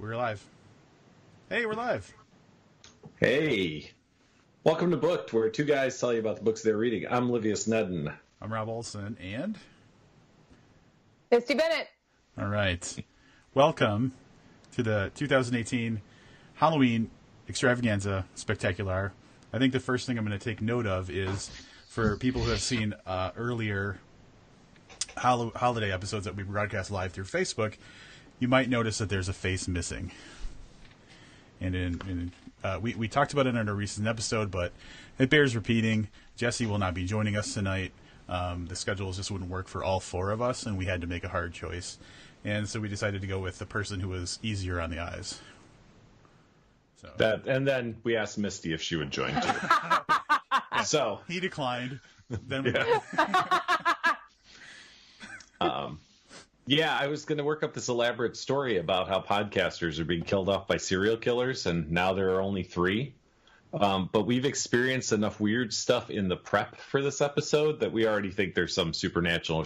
We're live. Hey, we're live. Hey. Welcome to Booked, where two guys tell you about the books they're reading. I'm Livius Nedden. I'm Rob Olson, and... Misty Bennett. All right. Welcome to the 2018 Halloween Extravaganza Spectacular. I think the first thing I'm going to take note of is, for people who have seen earlier holiday episodes that we broadcast live through Facebook, you might notice that there's a face missing. And we talked about it in a recent episode, but it bears repeating. Jesse will not be joining us tonight. The schedules just wouldn't work for all four of us, and we had to make a hard choice. And so we decided to go with the person who was easier on the eyes. So. And then we asked Misty if she would join too. So he declined. Then yeah, I was going to work up this elaborate story about how podcasters are being killed off by serial killers, and now there are only 3. But we've experienced enough weird stuff in the prep for this episode that we already think there's some supernatural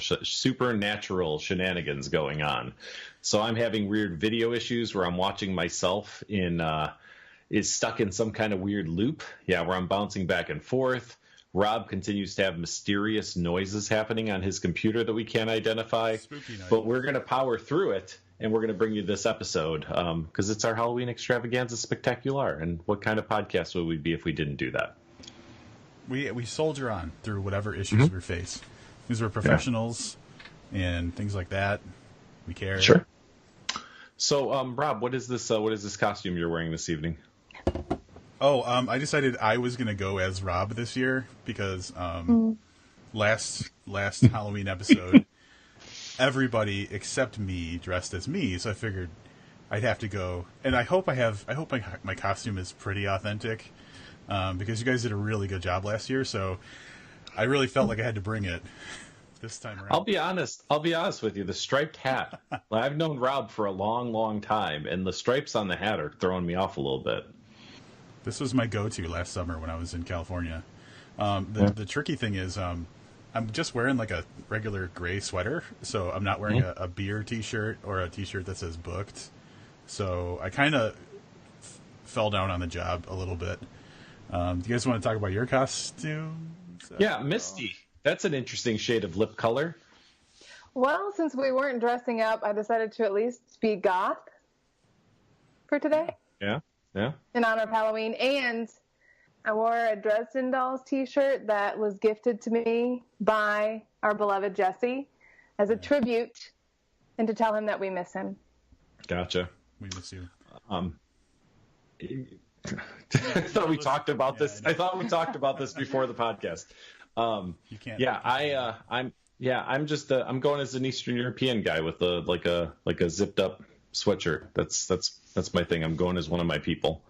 shenanigans going on. So I'm having weird video issues where I'm watching myself is stuck in some kind of weird loop. Yeah, where I'm bouncing back and forth. Rob continues to have mysterious noises happening on his computer that we can't identify. Spooky night. But we're going to power through it, and we're going to bring you this episode because it's our Halloween Extravaganza Spectacular. And what kind of podcast would we be if we didn't do that? We soldier on through whatever issues we face. Because we're professionals and things like that. We care. Sure. So, Rob, what is this costume you're wearing this evening? Oh, I decided I was going to go as Rob this year because last Halloween episode, everybody except me dressed as me, so I figured I'd have to go. And I hope my costume is pretty authentic because you guys did a really good job last year, so I really felt like I had to bring it this time around. I'll be honest with you. The striped hat. I've known Rob for a long, long time, and the stripes on the hat are throwing me off a little bit. This was my go-to last summer when I was in California. The tricky thing is I'm just wearing like a regular gray sweater, so I'm not wearing a beer T-shirt or a T-shirt that says Booked. So I kind of fell down on the job a little bit. Do you guys want to talk about your costume? Yeah, Misty. That's an interesting shade of lip color. Well, since we weren't dressing up, I decided to at least be goth for today. Yeah. Yeah. In honor of Halloween. And I wore a Dresden Dolls t-shirt that was gifted to me by our beloved Jesse as a tribute and to tell him that we miss him. Gotcha. We miss you. I thought we talked about this. I thought we talked about this before the podcast. You can't. Yeah, I'm going as an Eastern European guy with a zipped up sweatshirt. That's my thing. I'm going as one of my people.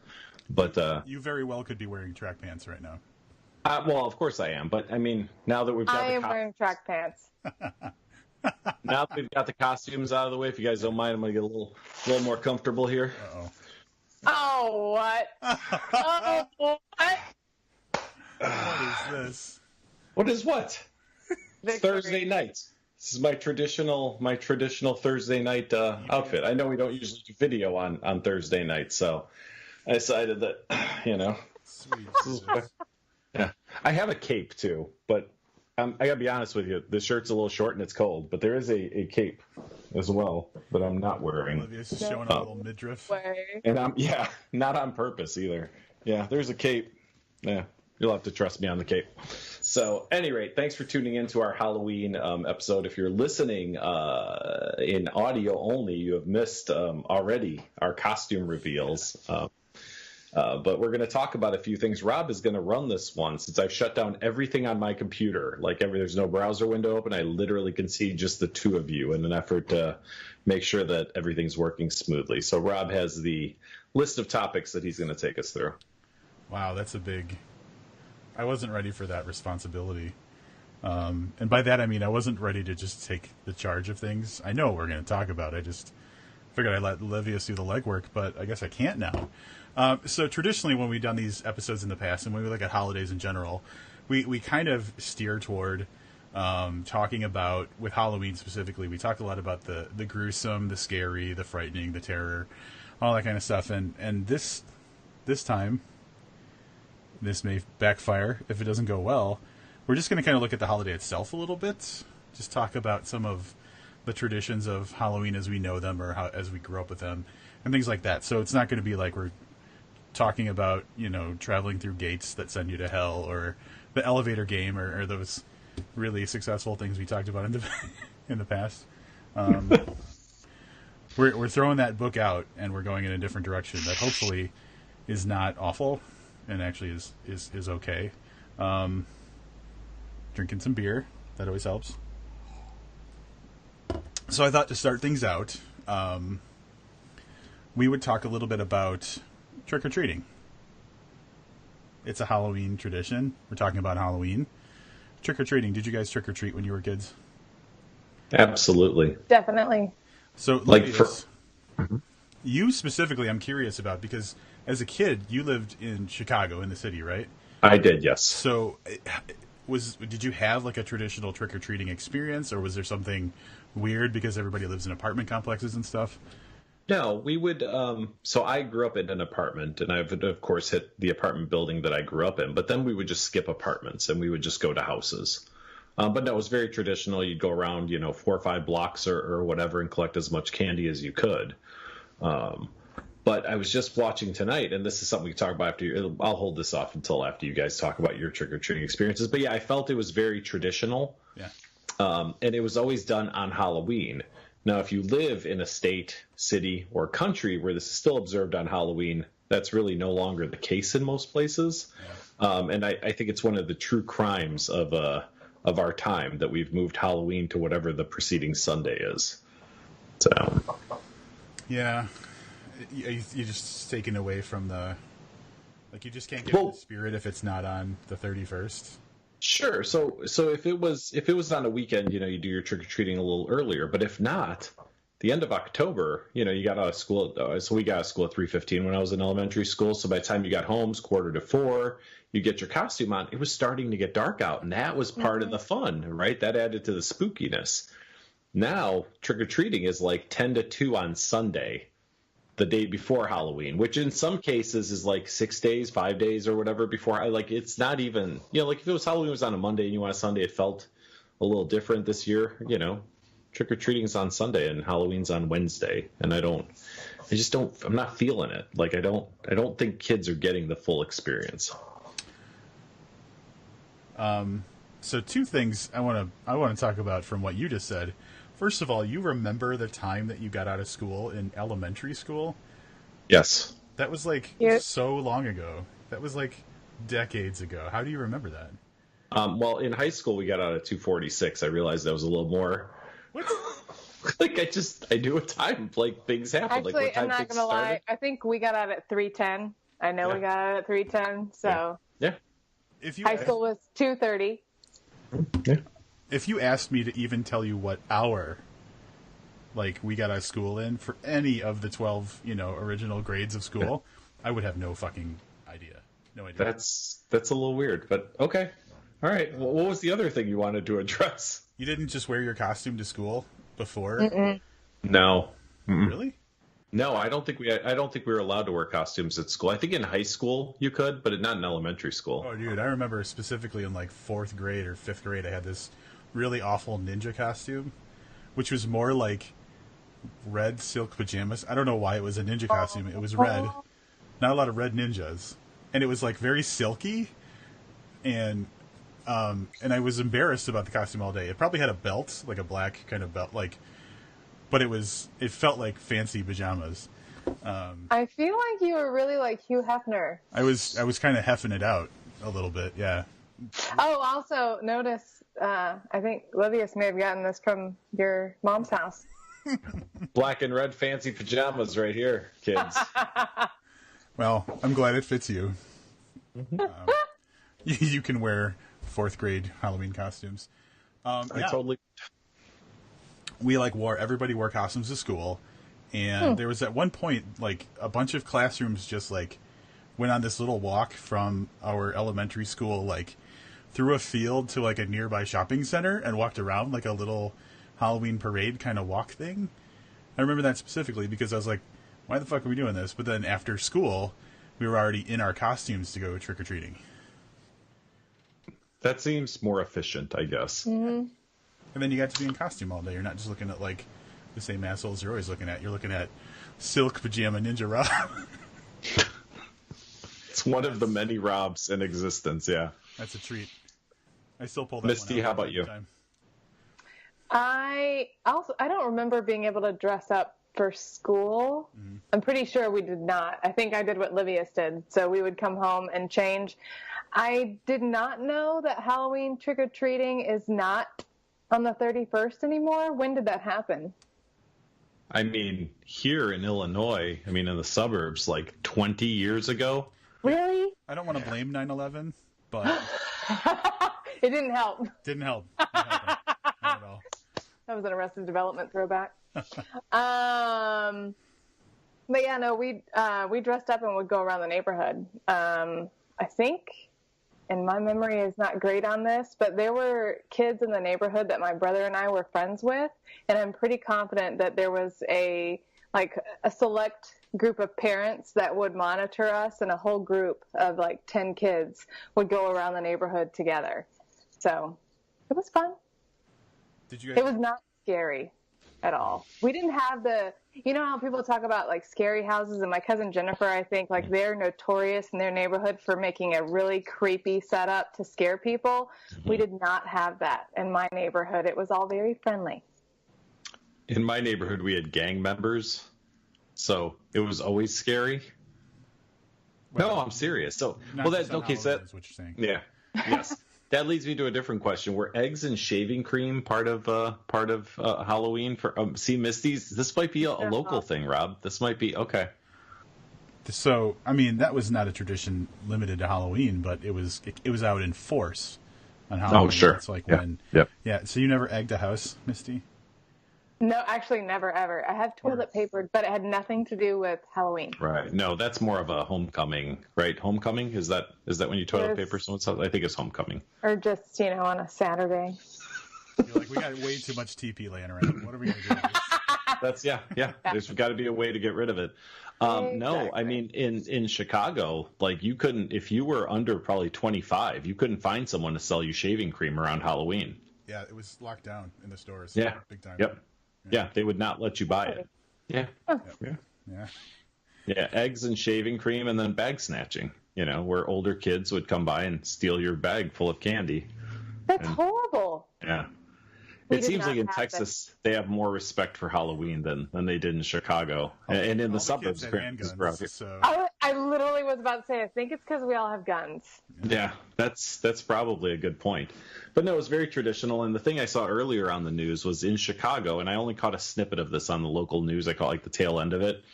But you very well could be wearing track pants right now. Well, of course I am. But I mean, now that we've got I am wearing track pants. Now that we've got the costumes out of the way, if you guys don't mind, I'm gonna get a little more comfortable here. Uh-oh. Oh, what? Oh, what? What is this? What is what? Victory. Thursday night. This is my traditional Thursday night outfit. I know we don't usually do video on Thursday night, so I decided that, Sweet. Yeah. I have a cape too, but I gotta be honest with you, the shirt's a little short and it's cold, but there is a cape as well that I'm not wearing. Olivia's showing a little midriff. And not on purpose either. Yeah, there's a cape. Yeah, you'll have to trust me on the cape. So, at any rate, thanks for tuning in to our Halloween episode. If you're listening in audio only, you have missed already our costume reveals. But we're going to talk about a few things. Rob is going to run this one since I've shut down everything on my computer. There's no browser window open. I literally can see just the two of you in an effort to make sure that everything's working smoothly. So Rob has the list of topics that he's going to take us through. Wow, that's a big... I wasn't ready for that responsibility. And by that, I mean I wasn't ready to just take the charge of things. I know we're going to talk about it. I just figured I'd let Livius do the legwork, but I guess I can't now. So traditionally, when we've done these episodes in the past, and when we look at holidays in general, we kind of steer toward talking about, with Halloween specifically, we talked a lot about the gruesome, the scary, the frightening, the terror, all that kind of stuff. And this time, this may backfire if it doesn't go well. We're just going to kind of look at the holiday itself a little bit. Just talk about some of the traditions of Halloween as we know them, or as we grew up with them, and things like that. So it's not going to be like we're talking about, traveling through gates that send you to hell, or the elevator game, or those really successful things we talked about in the past. We're throwing that book out, and we're going in a different direction that hopefully is not awful, and actually is okay. Drinking some beer, that always helps. So I thought to start things out, we would talk a little bit about trick-or-treating. It's a Halloween tradition. We're talking about Halloween. Trick-or-treating. Did you guys trick-or-treat when you were kids? Absolutely. Definitely. So, you specifically, I'm curious about, because as a kid, you lived in Chicago, in the city, right? I did, yes. So, did you have like a traditional trick-or-treating experience, or was there something weird because everybody lives in apartment complexes and stuff? No, we would. So I grew up in an apartment, and I've of course hit the apartment building that I grew up in. But then we would just skip apartments, and we would just go to houses. But no, it was very traditional. You'd go around, 4 or 5 blocks or whatever, and collect as much candy as you could. But I was just watching tonight, and this is something we can talk about after. I'll hold this off until after you guys talk about your trick or treating experiences. But yeah, I felt it was very traditional. Yeah. And it was always done on Halloween. Now, if you live in a state, city, or country where this is still observed on Halloween, that's really no longer the case in most places. Yeah. And I think it's one of the true crimes of our time that we've moved Halloween to whatever the preceding Sunday is. So, yeah, you're just taken away from you just can't get the spirit if it's not on the 31st. Sure. So if it was on a weekend, you do your trick or treating a little earlier. But if not, the end of October, you got out of school. So we got out of school at 3:15 when I was in elementary school. So by the time you got home, it's 3:45. You get your costume on. It was starting to get dark out, and that was part of the fun, right? That added to the spookiness. Now trick or treating is like 10 to 2 on Sunday, the day before Halloween, which in some cases is like 6 days, 5 days or whatever before. It's not even, if it was Halloween was on a Monday and you went on a Sunday, it felt a little different this year. Trick or treating is on Sunday and Halloween's on Wednesday. And I'm not feeling it. I don't think kids are getting the full experience. So 2 things I want to talk about from what you just said. First of all, you remember the time that you got out of school in elementary school? Yes. That was so long ago. That was decades ago. How do you remember that? Well, in high school, we got out at 2:46. I realized that was a little more. What? I do a time, things happen. Actually, what time I'm not going to lie. I think we got out at 3:10. I know we got out at 3:10. So yeah. High school was 2:30. Yeah. If you asked me to even tell you what hour, we got out of school in for any of the 12, original grades of school, I would have no fucking idea. No idea. That's a little weird, but okay. All right. Well, what was the other thing you wanted to address? You didn't just wear your costume to school before? Mm-mm. No. Mm-mm. Really? No, I don't think we were allowed to wear costumes at school. I think in high school you could, but not in elementary school. Oh, dude, I remember specifically in 4th grade or 5th grade, I had this really awful ninja costume, which was more like red silk pajamas. I don't know why it was a ninja costume. It was red. Not a lot of red ninjas. And it was very silky, and I was embarrassed about the costume all day. It probably had a belt, a black kind of belt, but it felt like fancy pajamas. I feel like you were really like Hugh Hefner. I was kind of heffing it out a little bit, yeah. Oh, also notice, I think Livius may have gotten this from your mom's house. Black and red fancy pajamas right here, kids. Well, I'm glad it fits you. You can wear 4th grade Halloween costumes. Totally. Everybody wore costumes to school, and there was at one point a bunch of classrooms just went on this little walk from our elementary school through a field to like a nearby shopping center and walked around like a little Halloween parade kind of walk thing. I remember that specifically because I was like, why the fuck are we doing this? But then after school, we were already in our costumes to go trick-or-treating. That seems more efficient, I guess. Mm-hmm. And then you got to be in costume all day. You're not just looking at like the same assholes you're always looking at. You're looking at Silk Pajama Ninja Rob. It's one of the many Robs in existence, yeah. That's a treat. I still pull that Misty, one out how about you? time. I don't remember being able to dress up for school. Mm-hmm. I'm pretty sure we did not. I think I did what Livius did. So we would come home and change. I did not know that Halloween trick-or-treating is not on the 31st anymore. When did that happen? I mean, here in Illinois, I mean, in the suburbs, like 20 years ago. Really? I don't want to blame 9/11, but it didn't help. Didn't help. Not at all. That was an Arrested Development throwback. But yeah, no, we dressed up and would go around the neighborhood. I think, and my memory is not great on this, but there were kids in the neighborhood that my brother and I were friends with, and I'm pretty confident that there was a select group of parents that would monitor us, and a whole group of like 10 kids would go around the neighborhood together. So it was fun. It was not scary at all. We didn't have you know how people talk about like scary houses, and my cousin Jennifer, I think, like they're notorious in their neighborhood for making a really creepy setup to scare people. Mm-hmm. We did not have that in my neighborhood. It was all very friendly. In my neighborhood, we had gang members, so it was always scary. Well, no, I'm serious. So, well, that's okay. So that, is what you're saying. Yeah, yes. That leads me to a different question. Were eggs and shaving cream part of Halloween? See, Misty's. This might be a local thing, Rob. This might be okay. So, I mean, that was not a tradition limited to Halloween, but it was out in force on Halloween. Oh, sure. It's like Yep. Yeah. So you never egged a house, Misty? No, actually, never, ever. I have toilet paper, but it had nothing to do with Halloween. Right. No, that's more of a homecoming, right? Homecoming? Is that when you toilet paper someone's house? I think it's homecoming. Or just, on a Saturday. You're like, we got way too much TP laying around. What are we going to do with this? That's, yeah. There's got to be a way to get rid of it. Exactly. No, I mean, in Chicago, like you couldn't, if you were under probably 25, you couldn't find someone to sell you shaving cream around Halloween. Yeah, it was locked down in the stores. Yeah. Big time. Yep. Yeah, they would not let you buy it. Yeah. Yeah, eggs and shaving cream and then bag snatching, where older kids would come by and steal your bag full of candy. That's horrible. Yeah. It seems like in Texas, they have more respect for Halloween than they did in Chicago. And in the suburbs. Handguns, so. I literally was about to say, I think it's because we all have guns. Yeah, that's probably a good point. But no, it was very traditional. And the thing I saw earlier on the news was in Chicago, and I only caught a snippet of this on the local news. I caught like the tail end of it.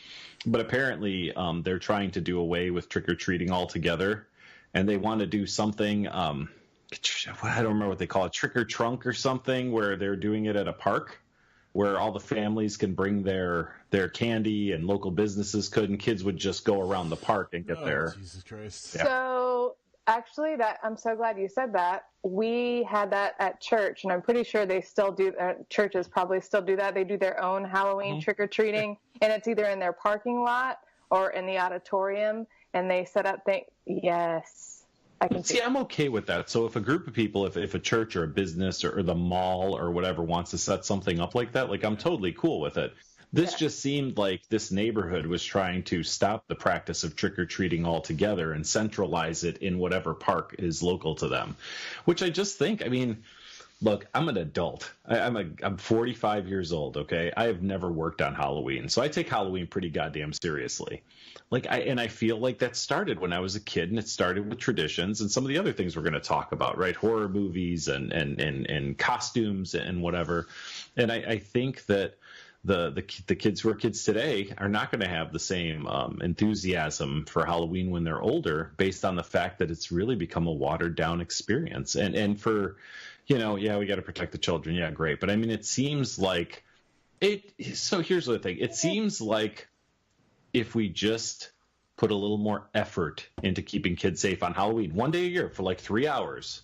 But apparently they're trying to do away with trick-or-treating altogether. And they want to do something, I don't remember what they call it, trick-or-trunk or something, where they're doing it at a park where all the their can bring their candy and local businesses could, and kids would just go around the park and get their... Jesus Christ. Yeah. So actually, I'm so glad you said that. We had that at church, and I'm pretty sure they still do. Churches probably still do that. They do their own Halloween trick-or-treating, and it's either in their parking lot or in the auditorium, and they set up things. Yes. See, I'm okay with that. So if a group of people, if a church or a business or the mall or whatever wants to set something up like that, like I'm totally cool with it. This just seemed like this neighborhood was trying to stop the practice of trick-or-treating altogether and centralize it in whatever park is local to them, which I just think, I mean, look, I'm an adult. I'm 45 years old, okay? I have never worked on Halloween, so I take Halloween pretty goddamn seriously. I feel like that started when I was a kid, and it started with traditions and some of the other things we're going to talk about, right? Horror movies and costumes and whatever. And I think that the kids who are kids today are not going to have the same enthusiasm for Halloween when they're older, based on the fact that it's really become a watered down experience. And for, we got to protect the children. Yeah, great. But I mean, it seems like so here's the thing. It seems like if we just put a little more effort into keeping kids safe on Halloween, one day a year for like 3 hours,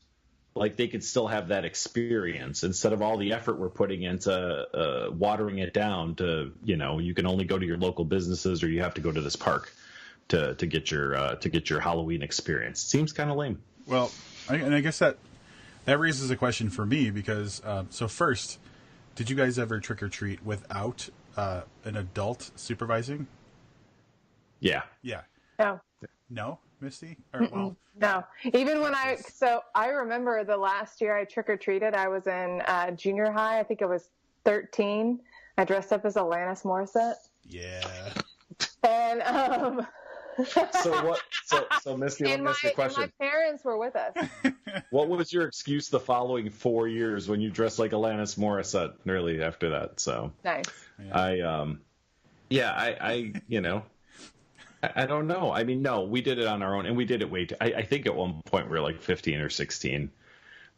like they could still have that experience instead of all the effort we're putting into watering it down to, you can only go to your local businesses or you have to go to this park to get your Halloween experience. Seems kind of lame. Well, I guess that raises a question for me because so first, did you guys ever trick or treat without an adult supervising? Yeah. Yeah. No. No, Misty? Or, well, no. Even when I remember the last year I trick-or-treated, I was in junior high. I think I was 13. I dressed up as Alanis Morissette. Yeah. And, So what? So Misty, let me ask you a question. And my parents were with us. What was your excuse the following 4 years when you dressed like Alanis Morissette nearly after that? So Nice. Yeah. I don't know. I mean, no, we did it on our own, and we did it I think at one point we were like 15 or 16.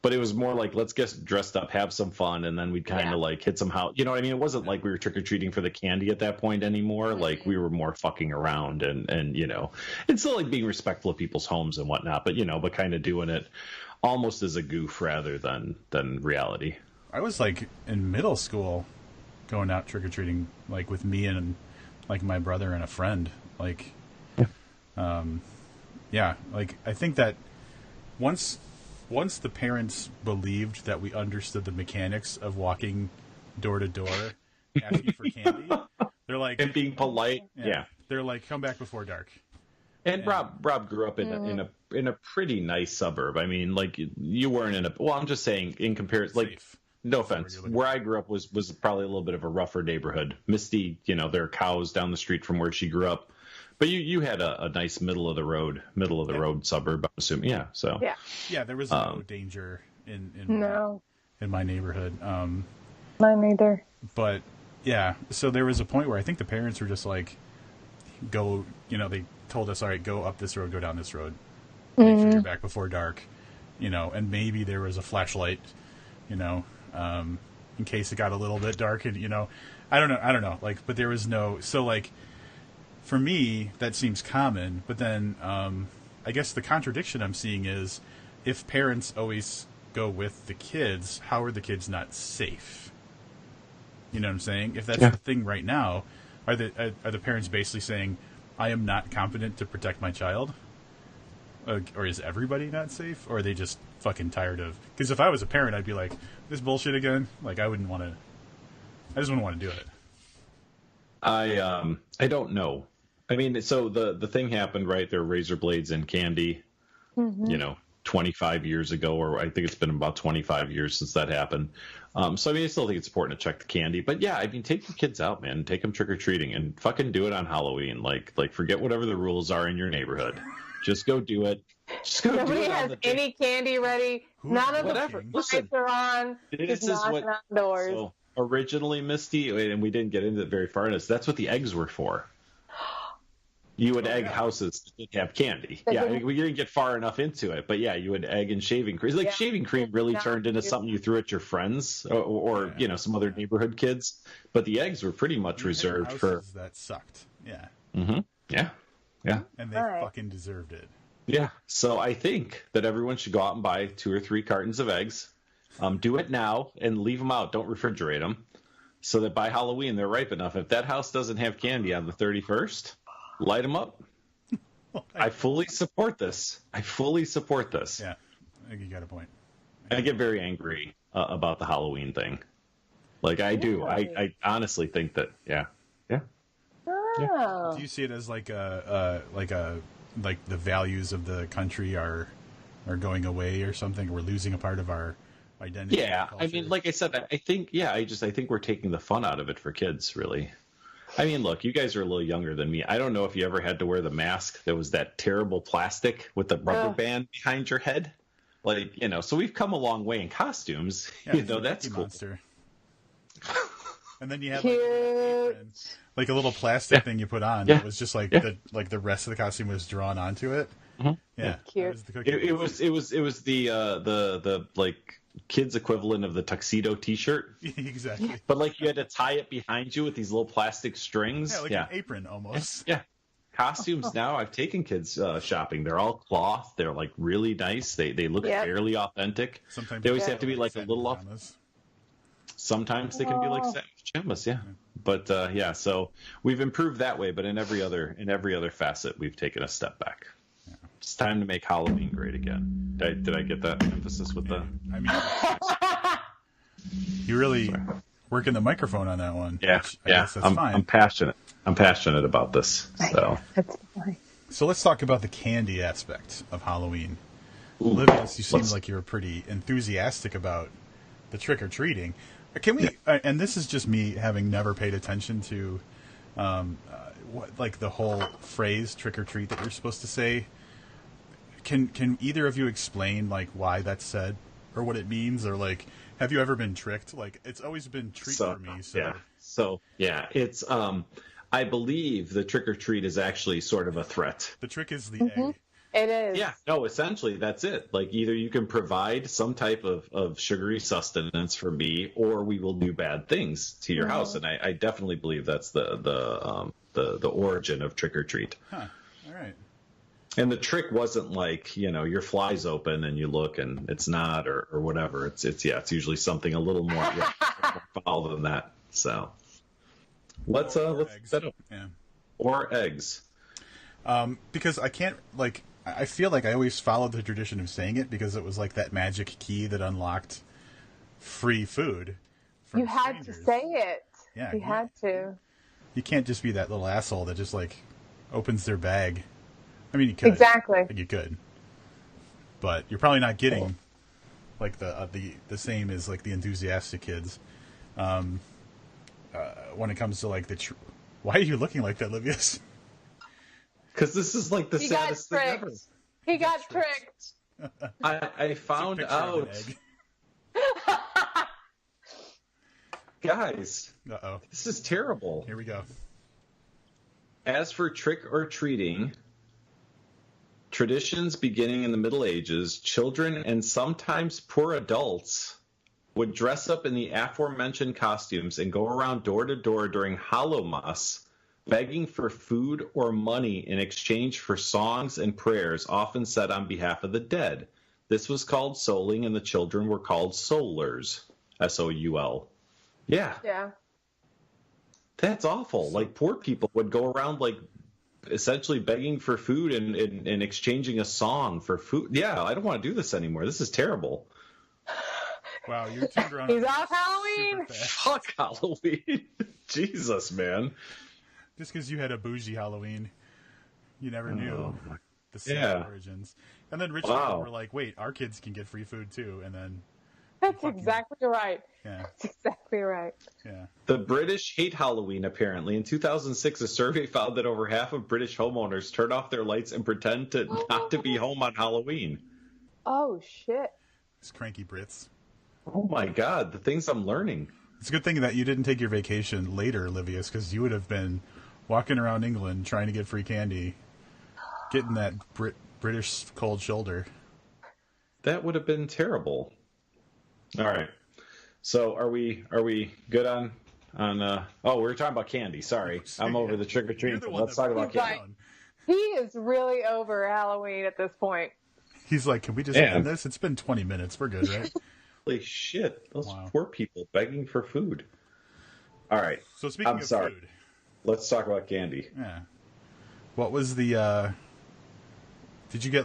But it was more like, let's get dressed up, have some fun, and then we'd kind of like hit some house. You know what I mean? It wasn't like we were trick-or-treating for the candy at that point anymore. Mm-hmm. Like, we were more fucking around and it's still like being respectful of people's homes and whatnot, but kind of doing it almost as a goof rather than reality. I was like in middle school going out trick-or-treating, like with me and like my brother and a friend. Like, like I think that once the parents believed that we understood the mechanics of walking door to door asking for candy, they're like, and being polite. Yeah. They're like, come back before dark. And Rob grew up in a pretty nice suburb. I mean, like you weren't in a. Well, I'm just saying in comparison, like. Safe. No offense. Where I grew up was probably a little bit of a rougher neighborhood. Misty, there are cows down the street from where she grew up. But you had a nice middle of the road suburb, I'm assuming. Yeah. So yeah, there was no danger in my neighborhood. Mine neither. But yeah, so there was a point where I think the parents were just like, go. They told us, all right, go up this road, go down this road, make sure you're back before dark. And maybe there was a flashlight. In case it got a little bit dark, and I don't know. Like, but there was no. So like. For me, that seems common, but then I guess the contradiction I'm seeing is if parents always go with the kids, how are the kids not safe? You know what I'm saying? If that's the thing right now, are the parents basically saying, I am not competent to protect my child? Or is everybody not safe? Or are they just fucking tired of... Because if I was a parent, I'd be like, this bullshit again? Like, I wouldn't want to... I just wouldn't want to do it. I don't know. I mean, so the thing happened, right? There were razor blades and candy, 25 years ago, or I think it's been about 25 years since that happened. So, I mean, I still think it's important to check the candy. But, yeah, I mean, take your kids out, man. Take them trick-or-treating and fucking do it on Halloween. Like forget whatever the rules are in your neighborhood. Just go do it. Just go Nobody do it. has any candy ready. None of the lights are on. This is what doors. So originally, Misty, and we didn't get into it very far in this, that's what the eggs were for. You would egg houses that didn't have candy. Yeah, we didn't get far enough into it, but yeah, you would egg and shaving cream. Like shaving cream really turned into something you threw at your friends or some other neighborhood kids. But the eggs were pretty much reserved for that sucked. Yeah. Mm-hmm. Yeah. Yeah. And they fucking deserved it. Yeah. So I think that everyone should go out and buy 2 or 3 cartons of eggs. Do it now and leave them out. Don't refrigerate them, so that by Halloween they're ripe enough. If that house doesn't have candy on the 31st. Light them up. I fully support this. Yeah, I think you got a point. I get very angry about the Halloween thing. Like I do. I honestly think that. Yeah. Oh. Do you see it as like the values of the country are going away or something? We're losing a part of our identity. Yeah, I mean, like I said, I think we're taking the fun out of it for kids, really. I mean, look, you guys are a little younger than me. I don't know if you ever had to wear the mask that was that terrible plastic with the rubber band behind your head. Like, so we've come a long way in costumes. Yeah, that's cool. Monster. And then you have like a little plastic thing you put on. Yeah. It was just like the rest of the costume was drawn onto it. Mm-hmm. Yeah. Cute. It was the like kids equivalent of the tuxedo T-shirt. Exactly. But like you had to tie it behind you with these little plastic strings. Yeah, like an apron almost. Yeah. costumes now, I've taken kids shopping. They're all cloth. They're like really nice. They look fairly authentic. Sometimes they always have to be like a little off. Pajamas. Sometimes they can be like satin pajamas, yeah. But so we've improved that way. But in every other facet, we've taken a step back. Yeah. It's time to make Halloween great again. Did I get that emphasis with the? I mean, you really working the microphone on that one. Yeah, I guess that's fine. I'm passionate. I'm passionate about this. So that's fine. So let's talk about the candy aspect of Halloween. Livius, you seem like you're pretty enthusiastic about the trick or treating. Can we? And this is just me having never paid attention to, the whole phrase "trick or treat" that you're supposed to say. Can either of you explain why that's said, or what it means, or have you ever been tricked? It's always been treat for me. So it's I believe the trick or treat is actually sort of a threat. The trick is the egg. It is. Yeah, no, essentially that's it. Either you can provide some type of sugary sustenance for me, or we will do bad things to your house. And I definitely believe that's the origin of trick or treat. Huh. All right. And the trick wasn't your fly's open and you look and it's not or whatever. It's usually something a little more foul than that. So let's set up. Yeah. Or eggs. Because I can't I feel like I always followed the tradition of saying it because it was that magic key that unlocked free food. You had to say it. Yeah, you had to. You can't just be that little asshole that just opens their bag. I mean, you could. Exactly. You could. But you're probably not getting the same as the enthusiastic kids. When it comes to why are you looking like that, Livius? Because this is the saddest thing ever. He got tricked. I found out. Guys, this is terrible. Here we go. As for trick or treating, traditions beginning in the Middle Ages, children and sometimes poor adults would dress up in the aforementioned costumes and go around door to door during Hallowmas, begging for food or money in exchange for songs and prayers often said on behalf of the dead. This was called souling, and the children were called soulers. S-O-U-L. Yeah. Yeah. That's awful. Poor people would go around, essentially begging for food and exchanging a song for food. Yeah, I don't want to do this anymore. This is terrible. Wow, you turned around. He's off Halloween. Fuck Halloween. Jesus, man. Just because you had a bougie Halloween, you never knew the sad origins. And then rich people were like, wait, our kids can get free food too. And then that's exactly right. Yeah. That's exactly right. Yeah. The British hate Halloween, apparently. In 2006, a survey found that over half of British homeowners turn off their lights and pretend not to be home on Halloween. Oh, shit. It's cranky Brits. Oh, my God. The things I'm learning. It's a good thing that you didn't take your vacation later, Livius, because you would have been walking around England trying to get free candy, getting that British cold shoulder. That would have been terrible. All right. So are we good on we were talking about candy. Sorry. I'm over the trick or treat. Let's talk about candy. Right. He is really over Halloween at this point. He's like, can we just end this? It's been 20 minutes. We're good, right? Holy shit. Those poor people begging for food. All right. So speaking of food. Let's talk about candy. Yeah. What was the did you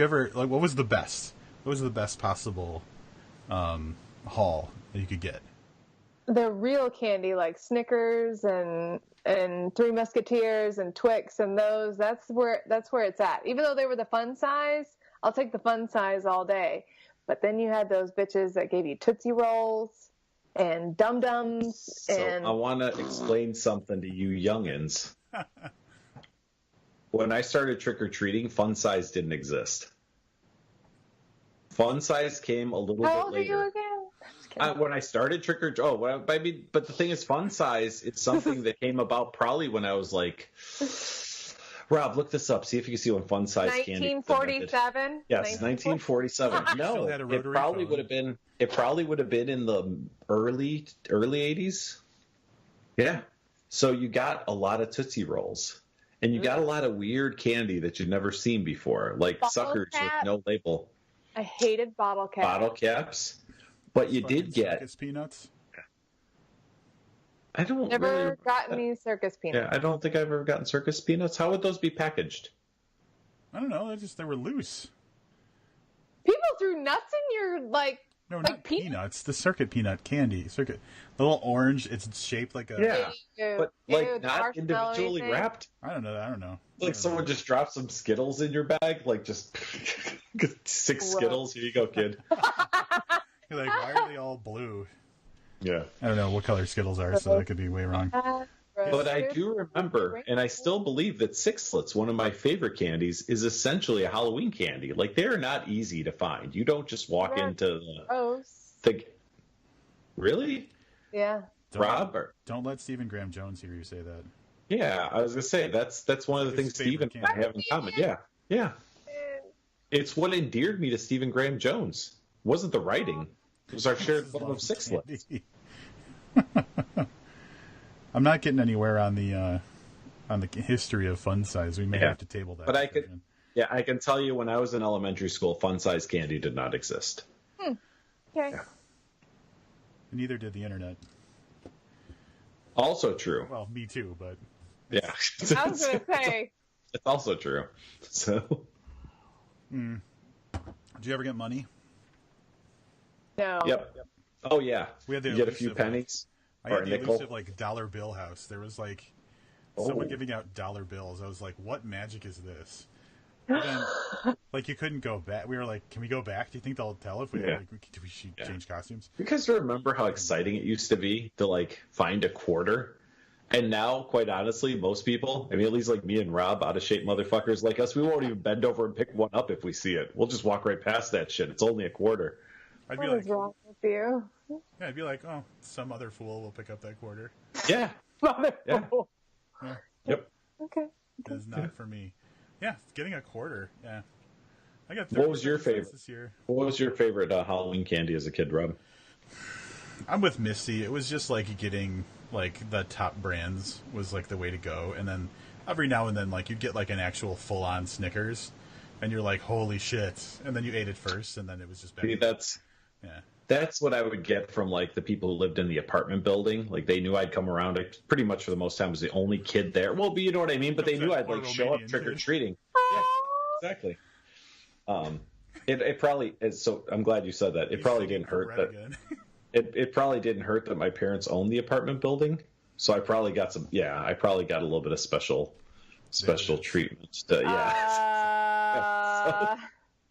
ever what was the best? What was the best possible haul that you could get? The real candy, like Snickers and Three Musketeers and Twix and those, that's where it's at. Even though they were the fun size, I'll take the fun size all day. But then you had those bitches that gave you Tootsie Rolls and Dum Dums. So I want to explain something to you youngins. When I started trick-or-treating, fun size didn't exist. Fun size came a little bit later. How old are you again? When I started but the thing is, fun size, it's something that came about probably when I was like, Rob, look this up. See if you can see when fun size candy. 1947. Yes, 1947. No, it probably would have been. It probably would have been in the early 80s. Yeah. So you got a lot of Tootsie Rolls, And you got a lot of weird candy that you've never seen before, like Bottle suckers cap. with no label. I hated bottle caps. Bottle caps. But you did get circus peanuts. I don't Never really gotten these circus peanuts. Yeah, I don't think I've ever gotten circus peanuts. How would those be packaged? I don't know. They were loose. People threw nuts in your No, like not peanuts. The circuit peanut candy. The little orange. It's shaped like a. Yeah, but like Ew, not individually thing. wrapped. I don't know. Like someone just dropped some Skittles in your bag, like just 6 Skittles. Here you go, kid. You're like, why are they all blue? Yeah. I don't know what color Skittles are, so that could be way wrong. But I do remember, and I still believe that Sixlets, one of my favorite candies, is essentially a Halloween candy. Like, they're not easy to find. You don't just walk into the... Really? Yeah. Rob? Don't let Stephen Graham Jones hear you say that. Yeah, I was going to say, that's one of the things Stephen and I have in common. Yeah, yeah. It's what endeared me to Stephen Graham Jones. It wasn't the writing. It was our shared love of Sixlets. I'm not getting anywhere on the history of fun size. We may have to table that. But I can tell you, when I was in elementary school, fun size candy did not exist. Okay. Yeah. Neither did the internet. Also true. Well, me too, but yeah. I was going to say. It's also true. So. Did you ever get money? No. Yep. Oh yeah. We had you get a few pennies. I had the elusive dollar bill house. There was someone giving out dollar bills. I was like, what magic is this? And then, you couldn't go back. We were like, can we go back? Do you think they'll tell if we change costumes? You guys remember how exciting it used to be to find a quarter? And now, quite honestly, most people, at least like me and Rob, out of shape motherfuckers like us, we won't even bend over and pick one up if we see it. We'll just walk right past that shit. It's only a quarter. I'd be what is wrong with you? Yeah, I'd be like, oh, some other fool will pick up that quarter. Yeah. Fool. Yeah. Yep. Okay. It's not for me. Yeah, getting a quarter. Yeah. I got. What was your favorite this year? What was your favorite Halloween candy as a kid, Rob? I'm with Misty. It was just getting the top brands was the way to go, and then every now and then you'd get an actual full on Snickers, and you're like, holy shit! And then you ate it first, and then it was just better. That's what I would get from the people who lived in the apartment building. They knew I'd come around. I pretty much for the most time was the only kid there. Well, but you know what I mean. But they knew I'd show up trick or treating. Yeah, exactly. It probably is. So I'm glad you said that. It probably didn't hurt that. It probably didn't hurt that my parents owned the apartment building. So I probably got some. Yeah, I probably got a little bit of special treatment.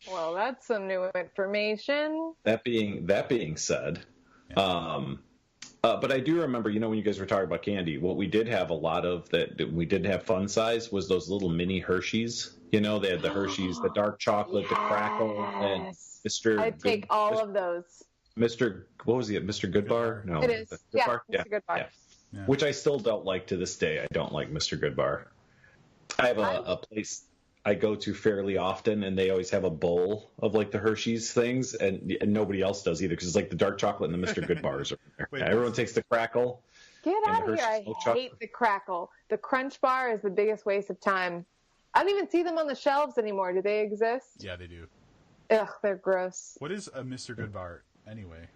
Well, that's some new information. That being said, but I do remember, when you guys were talking about candy, what we did have a lot of that we did have fun size was those little mini Hershey's. They had the Hershey's, the dark chocolate, the crackle, and Mr. I'd take all of those. What was he? Mr. Goodbar? No, it is. Goodbar? Yeah, Mr. Goodbar. Yeah. Which I still don't like to this day. I don't like Mr. Goodbar. I have a place I go to fairly often, and they always have a bowl of the Hershey's things, and nobody else does either, because it's the dark chocolate and the Mr. Goodbars are there. Wait, everyone takes the crackle. Get out of here! I hate the crackle. The Crunch Bar is the biggest waste of time. I don't even see them on the shelves anymore. Do they exist? Yeah, they do. Ugh, they're gross. What is a Mr. Goodbar anyway?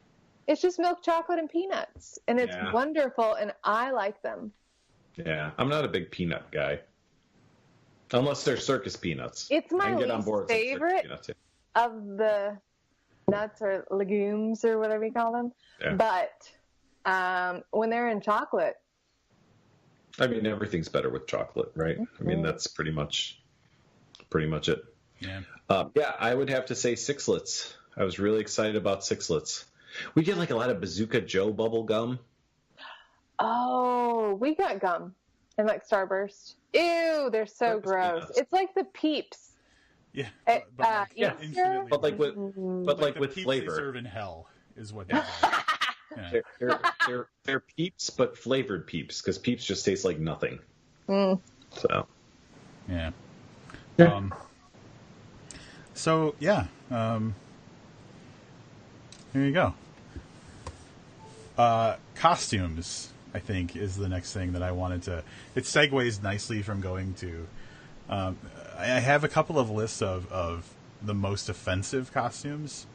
It's just milk chocolate and peanuts, and it's wonderful, and I like them. Yeah, I'm not a big peanut guy. Unless they're circus peanuts. It's my least favorite of the nuts or legumes or whatever you call them. Yeah. But when they're in chocolate. Everything's better with chocolate, right? Mm-hmm. That's pretty much it. Yeah. I would have to say Sixlets. I was really excited about Sixlets. We get a lot of Bazooka Joe bubble gum. Oh, we got gum. And Starburst. Ew, they're so gross. Peanuts. It's like the Peeps. Yeah. But with Peeps flavor. They serve in hell is what they're like. Yeah. They're Peeps, but flavored Peeps, because Peeps just taste like nothing. Mm. So. Yeah. There you go. Costumes. I think, is the next thing that I wanted to. It segues nicely from going to. I have a couple of lists of the most offensive costumes,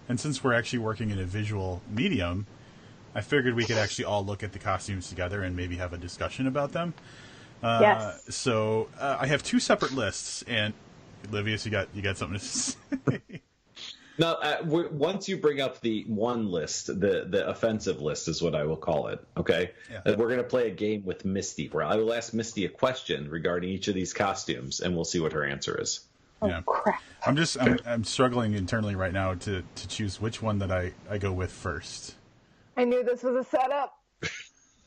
and since we're actually working in a visual medium, I figured we could actually all look at the costumes together and maybe have a discussion about them. Yes. So I have two separate lists, and Livius, you got something to say? No, once you bring up the one list, the offensive list is what I will call it. Okay, Yeah. We're going to play a game with Misty, where I will ask Misty a question regarding each of these costumes, and we'll see what her answer is. Oh, crap. I'm struggling internally right now to choose which one that I go with first. I knew this was a setup.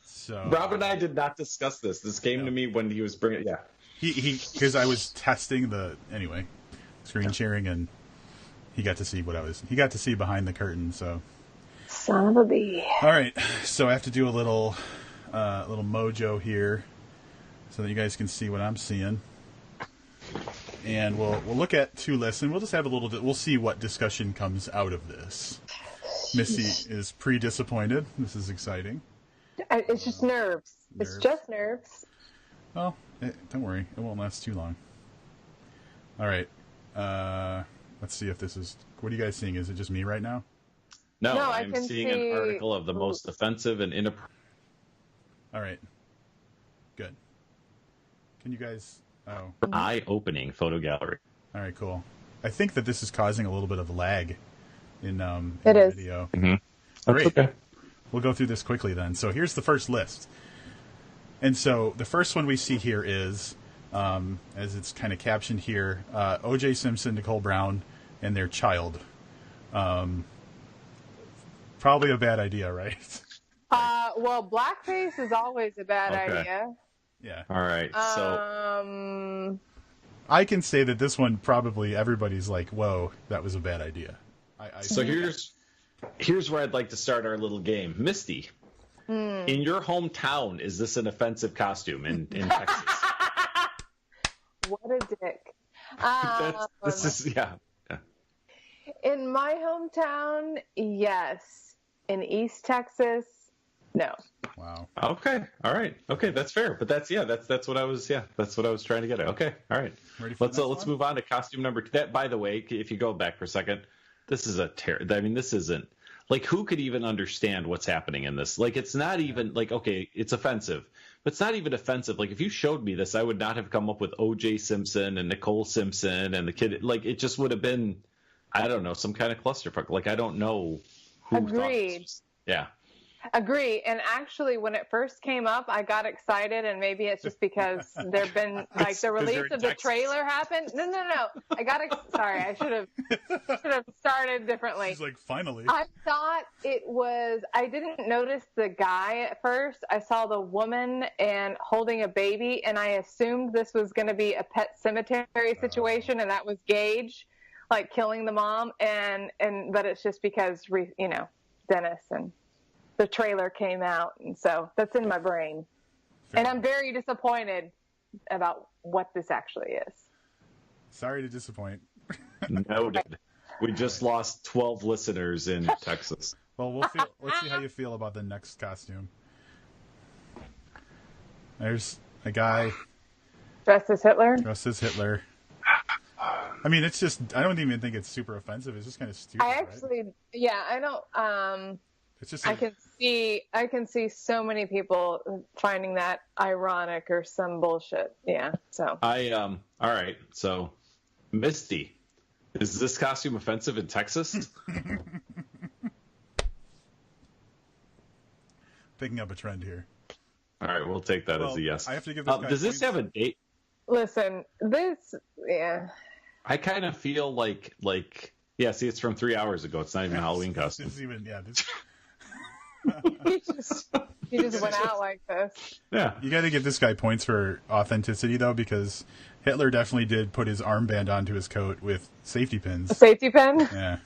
So Rob and I did not discuss this. This came to me when he was bringing. Yeah, he because I was testing screen sharing, and he got to see he got to see behind the curtain. So Son of a bee. all right, so I have to do a little mojo here so that you guys can see what I'm seeing. And we'll look at two lists, and we'll just have a little. We'll see what discussion comes out of this. Missy is pre-disappointed. This is exciting. It's just nerves. It's just nerves. Well, don't worry. It won't last too long. All right. Let's see if this is... What are you guys seeing? Is it just me right now? no, I I'm can seeing see- an article of the most offensive and inappropriate. All right. Good. Can you guys... Oh. Eye-opening photo gallery. All right, cool. I think that this is causing a little bit of lag in It the is. video. Mm-hmm. Great. Okay. We'll go through this quickly then. So here's the first list. And so the first one we see here is, as it's kind of captioned here, O.J. Simpson, Nicole Brown, and their child. Probably a bad idea, right? Well, blackface is always a bad idea. Yeah. All right. So I can say that this one probably everybody's like, whoa, that was a bad idea. So here's where I'd like to start our little game. Misty, in your hometown, is this an offensive costume in Texas? What a dick. This is yeah. In my hometown, yes. In East Texas, no. Wow. Okay. All right. Okay, that's fair. But that's what I was trying to get at. Okay. All right. Ready for the next Let's one? move on to costume number 2. That, by the way, if you go back for a second, this is this isn't like, who could even understand what's happening in this? Like, it's not even like, okay, it's offensive, but it's not even offensive. Like, if you showed me this, I would not have come up with O.J. Simpson and Nicole Simpson and the kid. Like, it just would have been, I don't know, some kind of clusterfuck. Like, I don't know who thought Agreed. this was, yeah. Agree. And actually, when it first came up, I got excited, and maybe it's just because there've been like the release of the trailer happened. No. I got sorry. I should have started differently. She's like, finally. I thought it was. I didn't notice the guy at first. I saw the woman and holding a baby, and I assumed this was going to be a pet cemetery situation, and that was Gage, like killing the mom, but it's just because Dennis and the trailer came out, and so that's in my brain. Fair. And I'm very disappointed about what this actually is. Sorry to disappoint. Noted. We just lost 12 listeners in Texas. Well, let's see how you feel about the next costume. There's a guy Dressed as Hitler? dressed as Hitler. I mean, it's just, I don't even think it's super offensive. It's just kind of stupid. I actually, I don't, It's just I like, can see so many people finding that ironic or some bullshit. Yeah. So All right. So, Misty, is this costume offensive in Texas? picking up a trend here. All right, we'll take that as a yes. I have to give this guy does this points. have a date? listen, I kind of feel like yeah. See, it's from 3 hours ago. It's not even a Halloween costume. This is even, this, he just went out like this. Yeah. you got to give this guy points for authenticity, though, because Hitler definitely did put his armband onto his coat with safety pins. A safety pin? Yeah.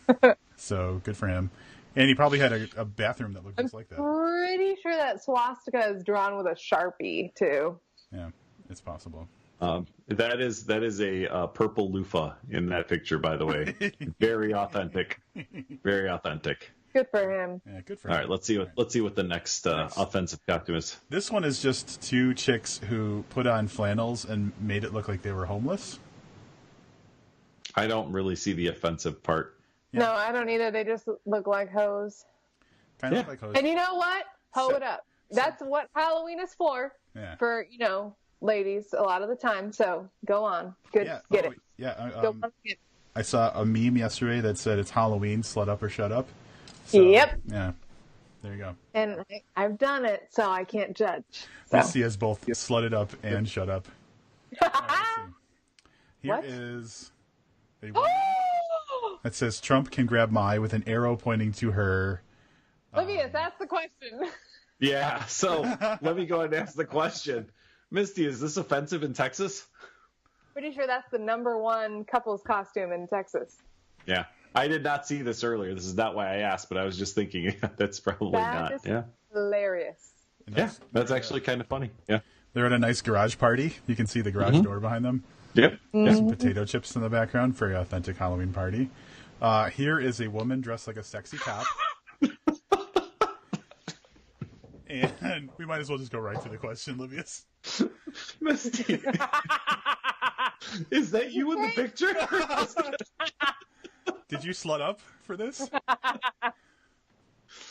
So good for him. And he probably had a bathroom that looked just like that. Pretty sure that swastika is drawn with a Sharpie, too. Yeah, it's possible. That is a purple loofah in that picture, by the way. Very authentic. Very authentic. Good for him. Yeah, good for All him. right, let's see what the next offensive costume is. This one is just two chicks who put on flannels and made it look like they were homeless. I don't really see the offensive part. Yeah. No, I don't either. They just look like hoes. Kind of Yeah. like hoes. And you know what? Hoe it up. That's what Halloween is for. Yeah. For, ladies a lot of the time. So go on. Good. Yeah. Get it. Yeah. Go on, get it. I saw a meme yesterday that said it's Halloween, slut up or shut up. So, Yep. Yeah. There you go. And I've done it, so I can't judge. So. We see as both slutted up and shut up. All right, let's see. Here What? is a woman that says Trump can grab my with an arrow pointing to her. Olivia, that's the question. Yeah, so let me go ahead and ask the question. Misty, is this offensive in Texas? Pretty sure that's the #1 couple's costume in Texas. Yeah. I did not see this earlier. This is not why I asked, but I was just thinking that's probably That not. is Yeah. hilarious. Yeah, that's actually kind of funny. Yeah. They're at a nice garage party. You can see the garage door behind them. Yep. There's some potato chips in the background. Very authentic Halloween party. Here is a woman dressed like a sexy cop. And we might as well just go right to the question, Livius. Misty. Is that you in the picture? Did you slut up for this?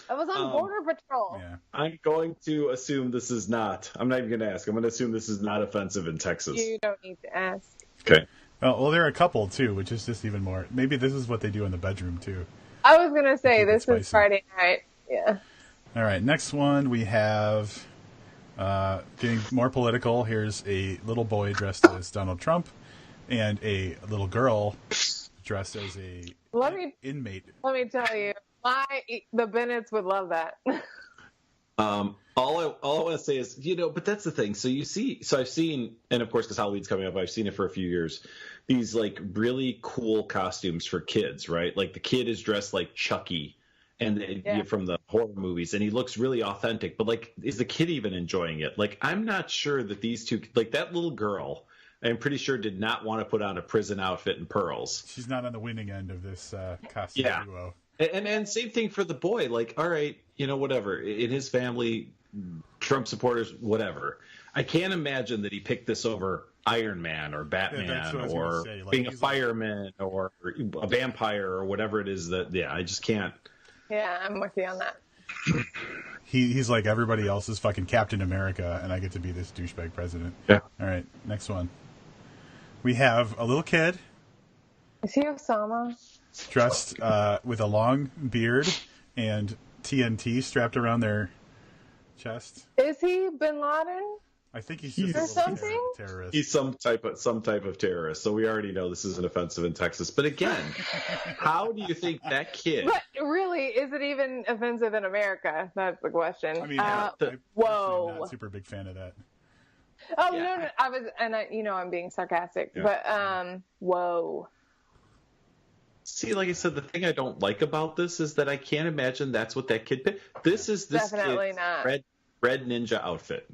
I was on Border Patrol. Yeah. I'm going to assume this is not. I'm not even going to ask. I'm going to assume this is not offensive in Texas. You don't need to ask. Okay. Well, they're a couple, too, which is just even more. Maybe this is what they do in the bedroom, too. I was going to say, Keep it this is spicy. Friday night. Yeah. All right, next one we have getting more political. Here's a little boy dressed as Donald Trump and a little girl dressed as a inmate. Let me tell you, the Bennetts would love that. All I want to say is, but that's the thing. So I've seen, and of course, because Halloween's coming up, I've seen it for a few years. These like really cool costumes for kids, right? Like the kid is dressed like Chucky, and from the horror movies, and he looks really authentic. But like, is the kid even enjoying it? Like, I'm not sure that these two, like that little girl, I'm pretty sure did not want to put on a prison outfit and pearls. She's not on the winning end of this costume duo. And same thing for the boy. Like, all right, whatever. In his family, Trump supporters, whatever. I can't imagine that he picked this over Iron Man or Batman or being a fireman or a vampire or whatever it is that, I just can't. Yeah, I'm with you on that. He's like everybody else is fucking Captain America, and I get to be this douchebag president. Yeah. All right, next one. We have a little kid Is he Osama? dressed with a long beard and TNT strapped around their chest. Is he Bin Laden? I think he's just Or a little something? terrorist. He's some type of terrorist. So we already know this isn't offensive in Texas. But again, how do you think that kid? But really, is it even offensive in America? That's the question. I mean, whoa. I'm not a super big fan of that. Oh, Yeah. no, I was, and I'm being sarcastic, but, whoa. See, like I said, the thing I don't like about this is that I can't imagine that's what that kid picked. This Definitely kid's not. red ninja outfit.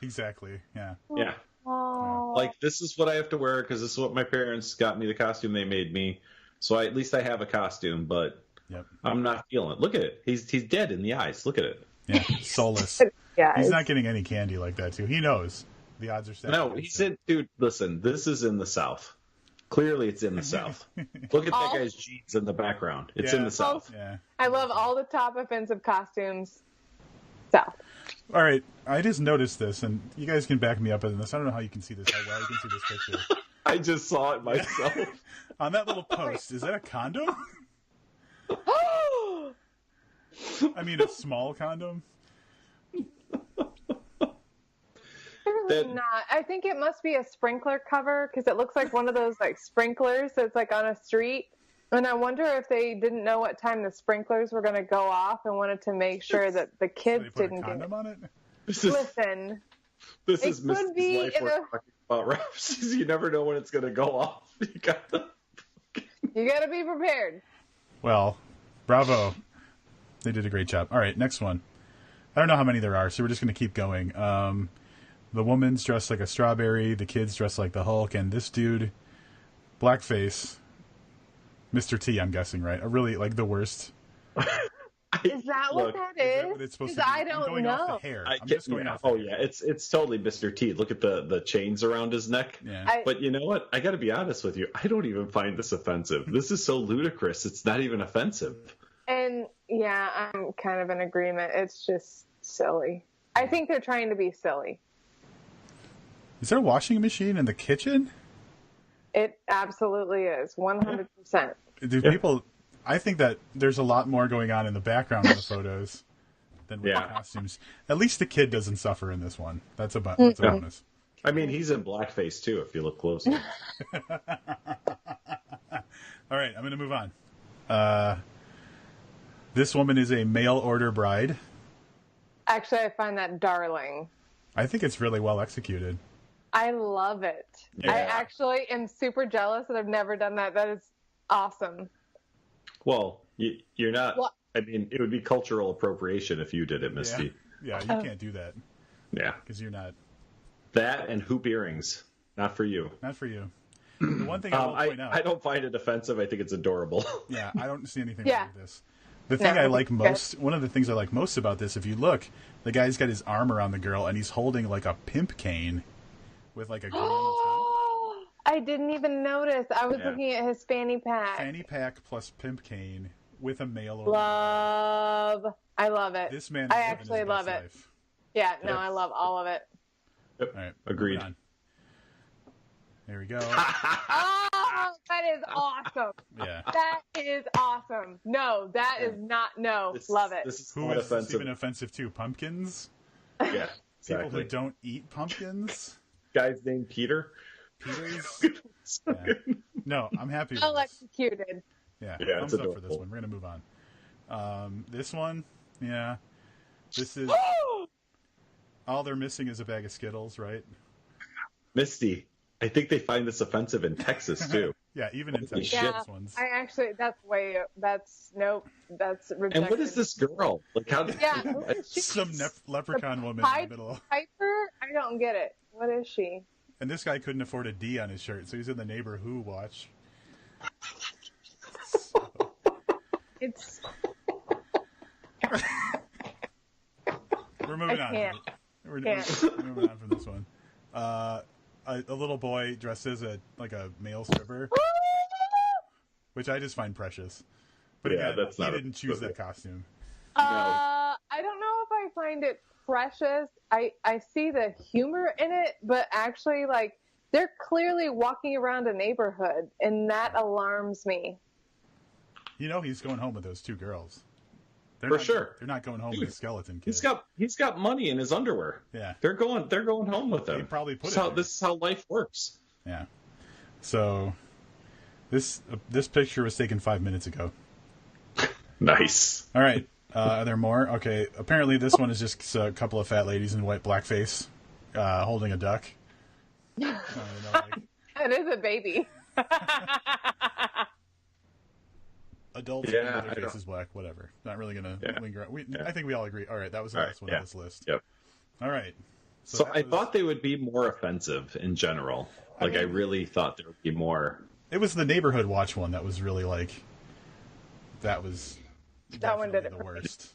Exactly. Yeah. Yeah. Oh. Like, this is what I have to wear because this is what my parents got me, the costume they made me. So at least I have a costume, but Yep. I'm not feeling it. Look at it. He's dead in the eyes. Look at it. Yeah. Soulless. Yeah, He's not getting any candy like that, too. He knows. The odds are set. No, he said, dude, listen, this is in the South. Clearly it's in the South. Look at that guy's jeans in the background. It's in the South. Yeah. I love all the top offensive costumes. South. All right. I just noticed this, and you guys can back me up on this. I don't know how you can see this, how well you can see this picture. I just saw it myself. On that little post, is that a condom? I mean, a small condom? Really not. I think it must be a sprinkler cover because it looks like one of those like sprinklers that's like on a street. And I wonder if they didn't know what time the sprinklers were going to go off and wanted to make sure that the kids They put didn't a condom on it? Listen. This It is could Mrs. be Life in we're a- talking about, right? You never know when it's going to go off. You got You got to be prepared. Well, bravo. They did a great job. All right, next one. I don't know how many there are, so we're just going to keep going. The woman's dressed like a strawberry, the kid's dressed like the Hulk, and this dude, blackface, Mr. T, I'm guessing, right? A really, like, the worst Is that what that is? Is that what it's supposed to be? I I'm don't going know. off the hair. I'm just going off the Oh hair. yeah, it's totally Mr. T. Look at the chains around his neck. Yeah. But you know what? I got to be honest with you. I don't even find this offensive. This is so ludicrous. It's not even offensive. And yeah, I'm kind of in agreement. It's just silly. I think they're trying to be silly. Is there a washing machine in the kitchen? It absolutely is. 100%. Do people... I think that there's a lot more going on in the background of the photos than with the costumes. At least the kid doesn't suffer in this one. That's a bonus. I mean, he's in blackface too, if you look closely. All right, I'm going to move on. This woman is a mail-order bride. Actually, I find that darling. I think it's really well executed. I love it. Yeah. I actually am super jealous that I've never done that. That is awesome. Well, you're not. What? I mean, it would be cultural appropriation if you did it, Misty. Yeah, you can't do that. Yeah. Because you're not. That and hoop earrings. Not for you. Not for you. The one thing I will point out. I don't find it offensive. I think it's adorable. Yeah, I don't see anything wrong with this. The thing No, I like most, one of the things I like most about this, if you look, the guy's got his arm around the girl and he's holding like a pimp cane with like a green top. I didn't even notice. I was looking at his fanny pack. Fanny pack plus pimp cane with a mail order. Love. I love it. This man is I living actually his love best it. life. Yeah, no, I love all of it. Yep. All right, Agreed. moving on. There we go. Oh, that is awesome. Yeah. That is awesome. No, that is not love it. This is Who not is this offensive. even offensive to? Pumpkins? Yeah, People exactly. who don't eat pumpkins? Guy's named Peter. Peters? Yeah. No, I'm happy with Well this. executed. Yeah, Yeah, thumbs it's up for this adorable. one. We're going to move on. This one, yeah. This is... all they're missing is a bag of Skittles, right? Misty, I think they find this offensive in Texas too. Yeah, even in Holy Texas, shit. Yeah, this one's... that's rejected. And what is this girl? Like how? Yeah, who is she? Some leprechaun woman in the middle. Piper? I don't get it. What is she? And this guy couldn't afford a D on his shirt, so he's in the Neighbor Who watch. It's We're moving I on. can't. We're moving on from this one. A little boy dressed as a male stripper, which I just find precious. But Yeah, again, that's he not didn't choose that costume. I don't know if I find it precious. I see the humor in it, but actually, like, they're clearly walking around a neighborhood, and that alarms me. You know he's going home with those two girls. Sure. They're not going home with a skeleton kid. He's got money in his underwear. Yeah. They're going home with him. They probably put This is how life works. Yeah. So this picture was taken 5 minutes ago. Nice. All right. Are there more? Okay. Apparently this one is just a couple of fat ladies in white blackface holding a duck. It is a baby. Adults, Yeah, their face is black, whatever. Not really going to linger on. Yeah. I think we all agree. All right, that was the last one on this list. Yep. All right. So I thought they would be more offensive in general. I really thought there would be more. It was the Neighborhood Watch one that was really that one did it the worst.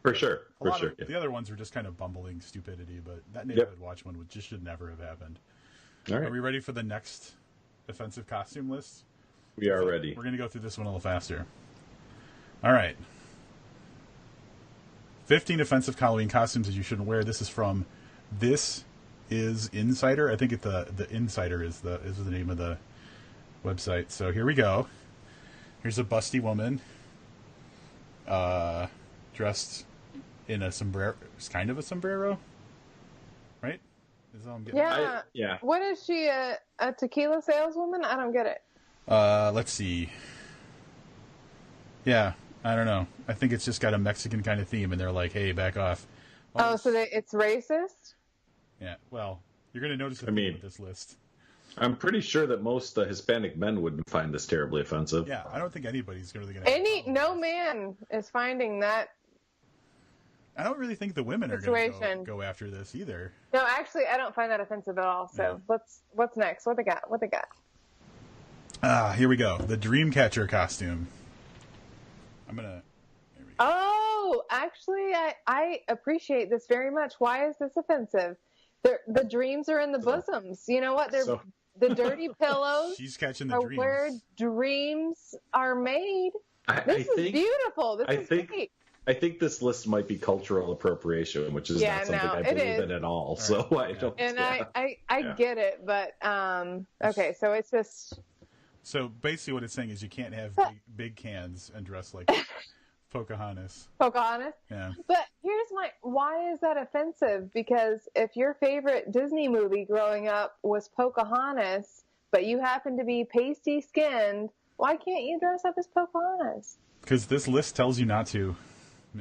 For sure. Yeah. The other ones were just kind of bumbling stupidity, but that Neighborhood Watch one just should never have happened. All right. Are we ready for the next offensive costume list? We are ready. We're going to go through this one a little faster. All right. 15 offensive Halloween costumes that you shouldn't wear. This is from This Is Insider. I think the Insider is the name of the website. So here we go. Here's a busty woman dressed in a sombrero. It's kind of a sombrero, right? Is all I'm getting. Yeah. What is she, a tequila saleswoman? I don't get it. Let's see. Yeah, I don't know. I think it's just got a Mexican kind of theme, and they're like, "Hey, back off." It's racist? Yeah. Well, you're going to notice with this list. I'm pretty sure that most Hispanic men wouldn't find this terribly offensive. Yeah, I don't think anybody's really going to. No man is finding that. I don't really think the women are going to go after this either. No, actually, I don't find that offensive at all. So what's next? What they got? Here we go. The Dreamcatcher costume. Here we go. Oh, oh, actually, I appreciate this very much. Why is this offensive? The dreams are in the bosoms. You know what? They're the dirty pillows. She's catching the are dreams. where dreams are made. This is beautiful. This is great. I think this list might be cultural appropriation, which is not something I believe in at all. Right. So I don't. And I get it, but okay. So it's just. So basically, what it's saying is you can't have big cans and dress like Pocahontas. Pocahontas? Yeah. But here's why is that offensive? Because if your favorite Disney movie growing up was Pocahontas, but you happen to be pasty skinned, why can't you dress up as Pocahontas? Because this list tells you not to.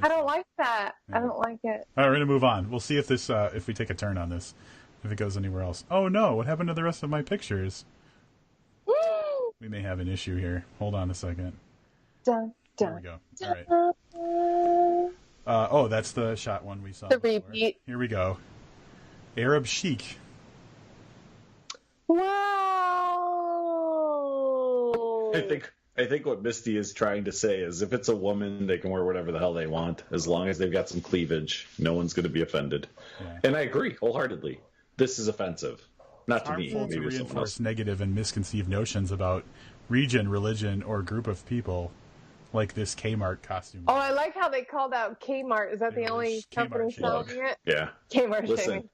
I don't like that. Yeah. I don't like it. All right, we're going to move on. We'll see if this, if we take a turn on this, if it goes anywhere else. Oh no, what happened to the rest of my pictures? We may have an issue here. Hold on a second. Dun, dun, there we go. All right. Oh, that's the shot one we saw. The repeat. Here we go. Arab chic. Wow. I think what Misty is trying to say is if it's a woman, they can wear whatever the hell they want. As long as they've got some cleavage, no one's going to be offended. Yeah. And I agree wholeheartedly. This is offensive. Not to me. Maybe to reinforce negative and misconceived notions about region, religion, or group of people, like this Kmart costume. Oh, I like how they called out Kmart. Is that the only company selling it? Yeah. Kmart. Listen,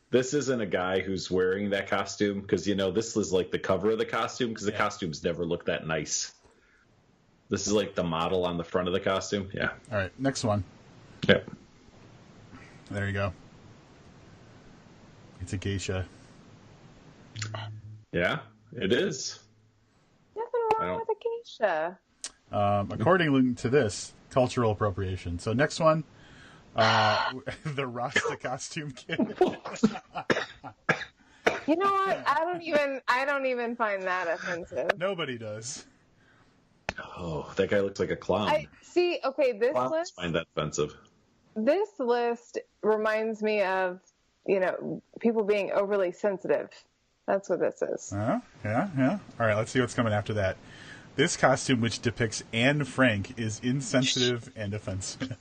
this isn't a guy who's wearing that costume because, this is like the cover of the costume because the costumes never look that nice. This is like the model on the front of the costume. Yeah. All right. Next one. Yep. There you go. It's a geisha. Yeah, it is. Nothing wrong with a geisha. According to this, cultural appropriation. So next one, the Rasta costume kid. You know what? I don't even find that offensive. Nobody does. Oh, that guy looks like a clown. See, okay, this Clowns list. Find that offensive. This list reminds me of, people being overly sensitive. That's what this is. Yeah. All right, let's see what's coming after that. This costume, which depicts Anne Frank, is insensitive and offensive.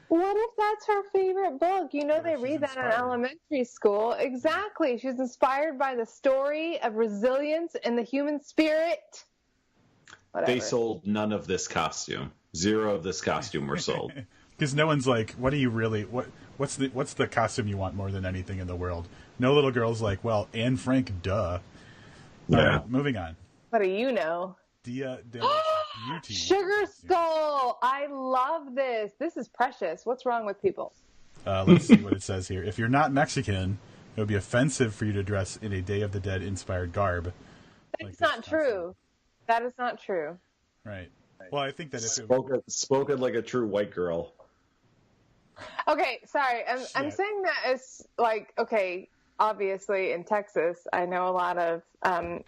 What if that's her favorite book? They read that in elementary school. Exactly. She's inspired by the story of resilience and the human spirit. Whatever. They sold none of this costume. 0 of this costume were sold. Because no one's like, what do you really, what's the costume you want more than anything in the world? No little girl's like, well, Anne Frank, duh. Yeah. All right, moving on. What do you know? Dia de Beauty. Sugar Skull! I love this. This is precious. What's wrong with people? Let's see what it says here. If you're not Mexican, it would be offensive for you to dress in a Day of the Dead inspired garb. That's not true. That is not true. Right. Well, I think that if spoken like a true white girl. Okay, sorry. I'm saying that it's like, okay, obviously in Texas, I know a lot of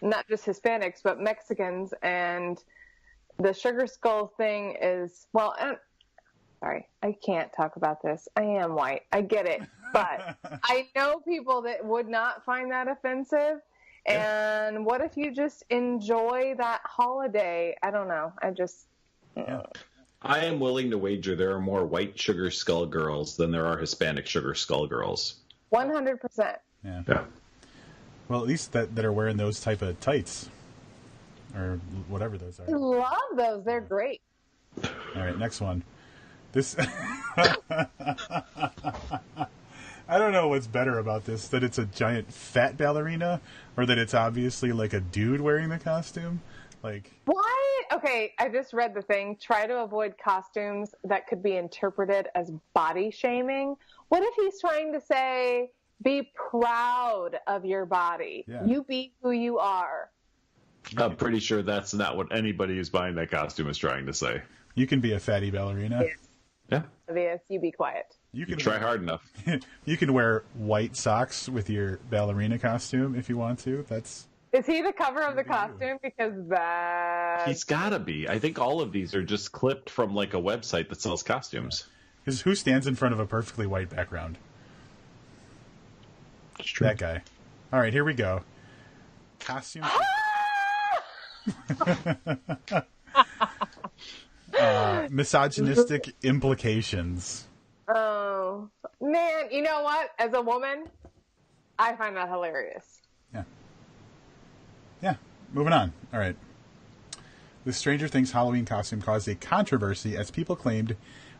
not just Hispanics, but Mexicans, and the Sugar Skull thing is, well, sorry, I can't talk about this. I am white. I get it. But I know people that would not find that offensive. And what if you just enjoy that holiday? I don't know. I am willing to wager there are more white Sugar Skull girls than there are Hispanic Sugar Skull girls. 100%. Yeah. Well, at least that are wearing those type of tights. Or whatever those are. I love those. They're great. All right, next one. This... I don't know what's better about this, that it's a giant fat ballerina, or that it's obviously like a dude wearing the costume. Like, why? Okay, I just read the thing. Try to avoid costumes that could be interpreted as body shaming. What if he's trying to say, be proud of your body. Yeah. You be who you are. I'm pretty sure that's not what anybody who's buying that costume is trying to say. You can be a fatty ballerina. Yeah. Yes, you be quiet. You can try hard enough. You can wear white socks with your ballerina costume if you want to. Is he the cover of the costume? Because he's gotta be. I think all of these are just clipped from like a website that sells costumes. Because who stands in front of a perfectly white background? That's true. That guy. All right, here we go. Costume. Misogynistic implications. Oh, man. You know what? As a woman, I find that hilarious. Yeah. Yeah. Moving on. All right. The Stranger Things Halloween costume caused a controversy as people claimed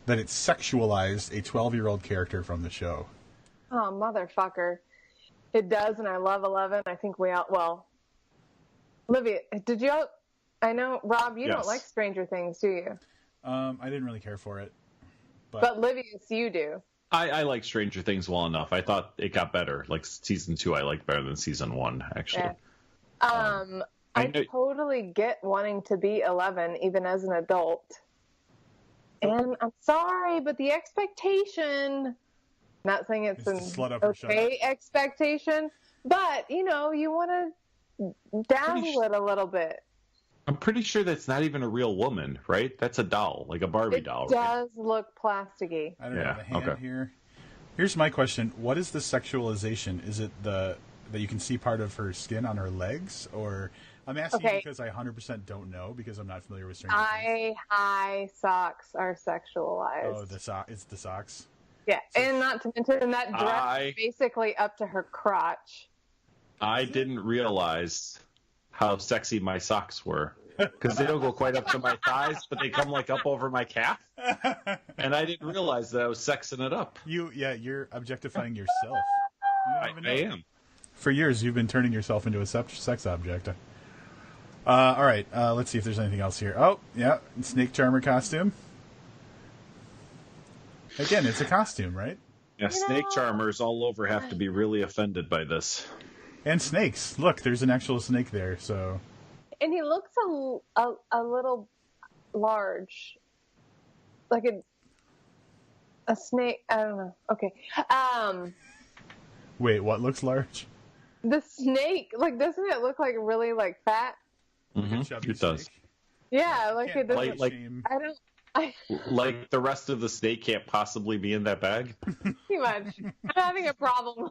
that it sexualized a 12-year-old character from the show. Oh, motherfucker. It does, and I love 11. I think we all... Well, Olivia, did you... I know, Rob, you don't like Stranger Things, do you? I didn't really care for it. But Livius, you do. I like Stranger Things well enough. I thought it got better. Like season 2, I liked better than season 1, actually. Yeah. I totally get wanting to be 11, even as an adult. And I'm sorry, but the expectation... Not saying it's an okay expectation, but, you know, you want to dazzle it a little bit. I'm pretty sure that's not even a real woman, right? That's a doll, like a Barbie doll. It does look plasticky. I don't know the hand here. Here's my question. What is the sexualization? Is it that you can see part of her skin on her legs? Or I'm asking because I 100% don't know because I'm not familiar with Stranger Things. High socks are sexualized. Oh, it's the socks? Yeah, and not to mention that dress is basically up to her crotch. I didn't realize how sexy my socks were because they don't go quite up to my thighs, but they come like up over my calf. And I didn't realize that I was sexing it up. You're objectifying yourself. I am. For years, you've been turning yourself into a sex object. All right, let's see if there's anything else here. Oh, yeah, Snake Charmer costume. Again, it's a costume, right? Yeah, snake charmers all over have to be really offended by this. And snakes. Look, there's an actual snake there, so... And he looks a little large. Like a snake. I don't know. Okay. Wait, what looks large? The snake. Like, doesn't it look like really, like, fat? Mm-hmm. It does. Yeah, like it doesn't... I don't... Like the rest of the snake can't possibly be in that bag? Too much. I'm having a problem.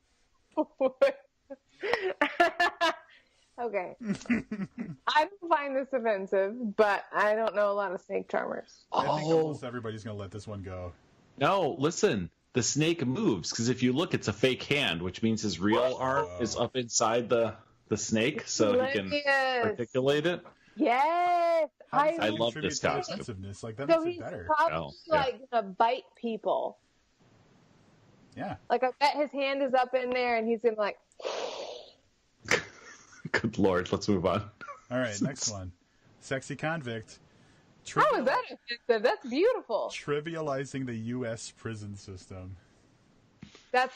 Okay. I don't find this offensive, but I don't know a lot of snake charmers. I think almost everybody's going to let this one go. No, listen. The snake moves, because if you look, it's a fake hand, which means his real arm is up inside the snake, so he can articulate it. Yes, I love this costume. Like, that makes it better. Probably gonna bite people. Yeah. Like, I bet his hand is up in there, and he's gonna like. Good Lord, let's move on. All right, next one. Sexy convict. How is that offensive? That's beautiful. Trivializing the U.S. prison system. That's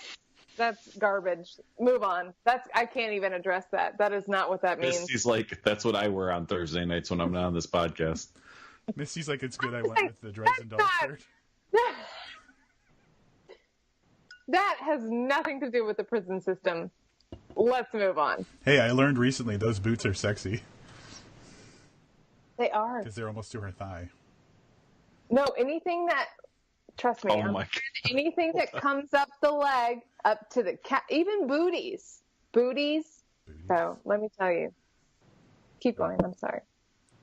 garbage. Move on. I can't even address that. That is not what that means. Misty's like, that's what I wear on Thursday nights when I'm not on this podcast. Misty's like, it's good I went with the Dresden Doll shirt. That has nothing to do with the prison system. Let's move on. Hey, I learned recently those boots are sexy. They are. Because they're almost to her thigh. No, anything that... Trust me. Oh my God. Anything that comes up the leg, up to the even booties. So let me tell you. Keep going. I'm sorry.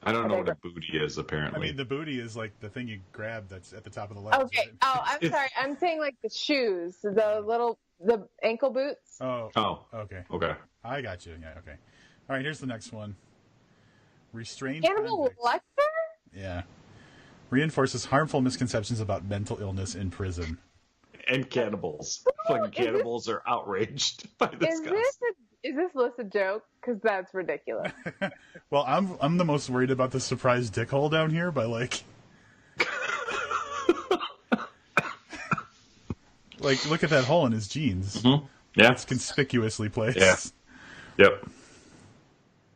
I don't know what a booty is. Apparently, I mean the booty is like the thing you grab that's at the top of the leg. Okay. Right? Oh, I'm sorry. I'm saying like the shoes, the ankle boots. Oh. Okay. I got you. Yeah. Okay. All right. Here's the next one. Restrained. Animal lecture. Yeah. Reinforces harmful misconceptions about mental illness in prison. And cannibals. Fucking cannibals are outraged by this guy. Is this list a joke? Because that's ridiculous. Well, I'm the most worried about the surprise dick hole down here, but like... like, look at that hole in his jeans. Mm-hmm. Yeah. It's conspicuously placed. Yeah. Yep.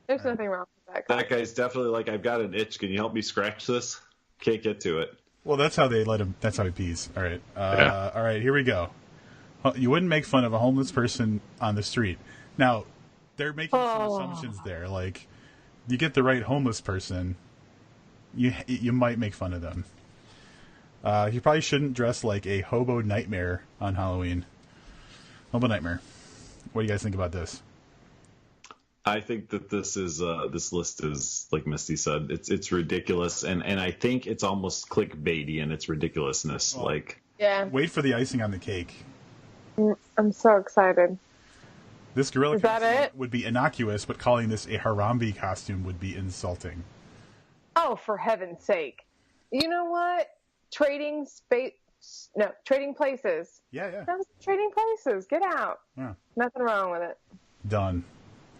There's nothing wrong with that. That guy's definitely like, I've got an itch. Can you help me scratch this? Can't get to it. Well, that's how they let him. That's how he pees. All right. All right. Here we go. You wouldn't make fun of a homeless person on the street. Now, they're making some assumptions there. Like, you get the right homeless person, you might make fun of them. You probably shouldn't dress like a hobo nightmare on Halloween. Hobo nightmare. What do you guys think about this? I think that this list is, like Misty said, it's ridiculous, and I think it's almost clickbaity in its ridiculousness. Well, like, Yeah. Wait for the icing on the cake. I'm so excited. This gorilla Is that costume it? would be innocuous, but calling this a Harambe costume would be insulting. Oh, for heaven's sake. You know what? Trading places. Yeah. That was Trading Places. Get out. Yeah. Nothing wrong with it. Done.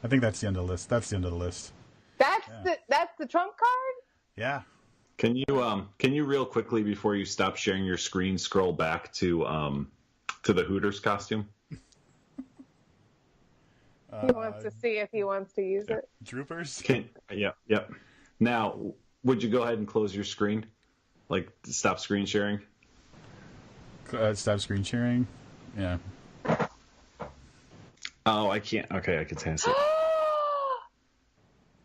I think that's the end of the list. That's the end of the list. That's the trump card? Yeah. can you real quickly before you stop sharing your screen scroll back to the Hooters costume? He wants to see if he wants to use it. Droopers? Yep. Now, would you go ahead and close your screen? Like, stop screen sharing? Stop screen sharing. Yeah. Oh, I can't. Okay, I can see it.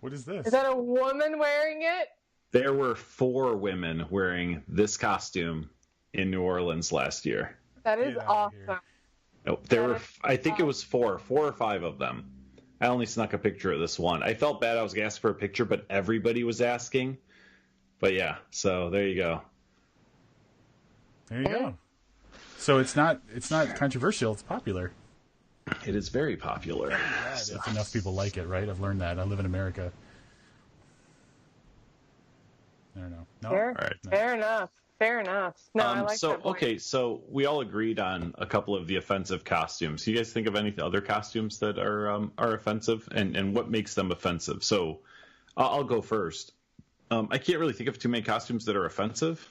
What is this? Is that a woman wearing it? There were 4 women wearing this costume in New Orleans last year. That is Get out of here. awesome. Nope, there were. I think it was 4 or 5 of them. I only snuck a picture of this one. I felt bad. I was asking for a picture, but everybody was asking. But yeah, so there you go. There you go. So it's not controversial. It's popular. It is very popular. If enough people like it, right? I've learned that. I live in America. I don't know. No. Fair, All right. fair enough. Fair enough. No, I like that point. Okay, so we all agreed on a couple of the offensive costumes. You guys think of any other costumes that are offensive, and what makes them offensive? So I'll go first. I can't really think of too many costumes that are offensive.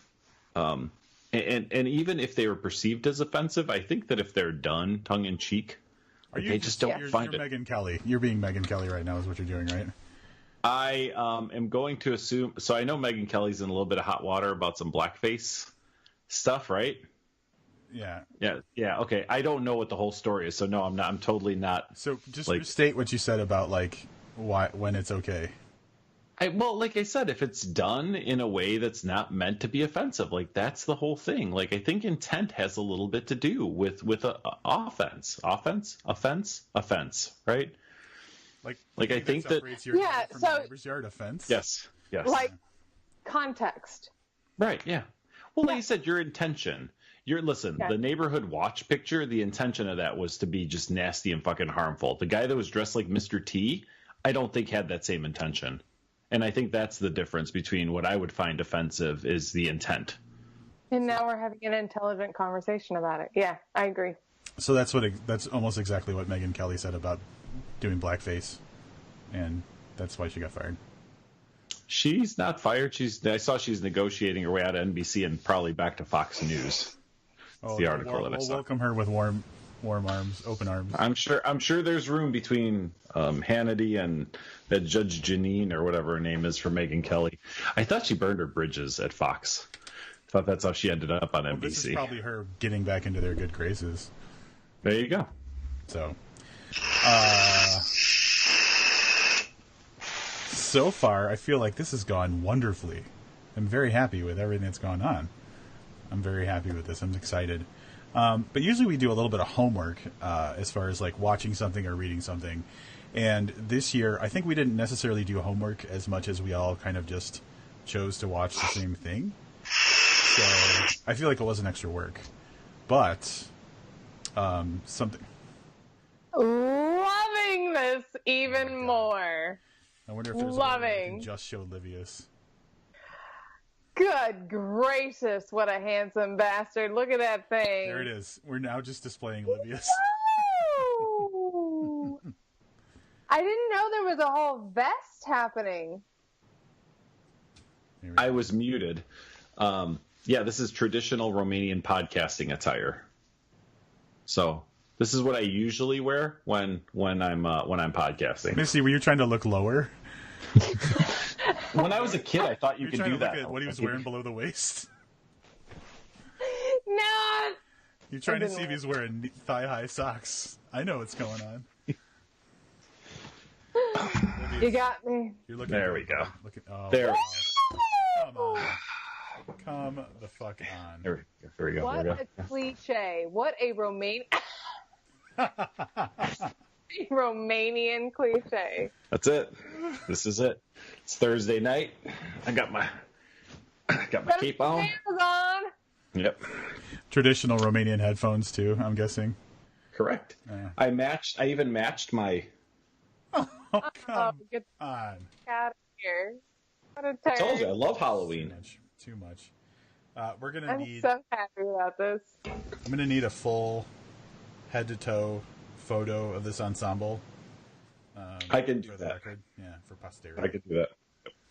And even if they were perceived as offensive, I think that if they're done tongue in cheek, they just don't find you're it. Megyn Kelly. You're being Megyn Kelly right now, is what you're doing, right? I am going to assume. So I know Megyn Kelly's in a little bit of hot water about some blackface stuff, right? Yeah. Yeah. Okay. I don't know what the whole story is, so no, I'm not. I'm totally not. So just state what you said about when it's okay. Like I said, if it's done in a way that's not meant to be offensive, like that's the whole thing. Like I think intent has a little bit to do with offense, right? Like I think that neighbor's yard offense. Yes. Like context. Right. Yeah. Well, like you said, your intention. The neighborhood watch picture. The intention of that was to be just nasty and fucking harmful. The guy that was dressed like Mr. T, I don't think had that same intention. And I think that's the difference between what I would find offensive is the intent. And now we're having an intelligent conversation about it. Yeah, I agree. So that's almost exactly what Megyn Kelly said about doing blackface, and that's why she got fired. She's not fired. I saw she's negotiating her way out of NBC and probably back to Fox News. That's the article that I saw. We'll welcome her with warm arms, open arms. I'm sure there's room between Hannity and that Judge Janine or whatever her name is for Megyn Kelly. I thought she burned her bridges at Fox. I thought that's how she ended up on NBC. This is probably her getting back into their good graces. There you go. So, so far, I feel like this has gone wonderfully. I'm very happy with everything that's gone on. I'm very happy with this. I'm excited. But usually we do a little bit of homework as far as watching something or reading something. And this year, I think we didn't necessarily do homework as much as we all kind of just chose to watch the same thing. So I feel like it wasn't extra work. But something. Loving this even more. I wonder if there's a way I can just show Livius. Good gracious, what a handsome bastard. Look at that thing. There it is. We're now just displaying Livius. I didn't know there was a whole vest happening. I was muted. This is traditional Romanian podcasting attire. So this is what I usually wear when I'm podcasting. Missy, were you trying to look lower? When I was a kid, I thought you could do that. Look at what he was wearing below the waist. No. You're trying to see if he's wearing thigh-high socks. I know what's going on. You got me. You're looking. There we go. There. Come on. Come the fuck on. There we go. What a cliche. What a Romanian. Romanian cliche. That's it. This is it. It's Thursday night. I got my cape on. Yep. Traditional Romanian headphones too, I'm guessing. Correct. Yeah. I even matched my. Oh, come get on. out of here. What a I told you, I turn. love Halloween. Too much. We're gonna I'm need. so happy about this. I'm gonna need a full head to toe photo of this ensemble. I can do for the that. record. Yeah, for posterity. I can do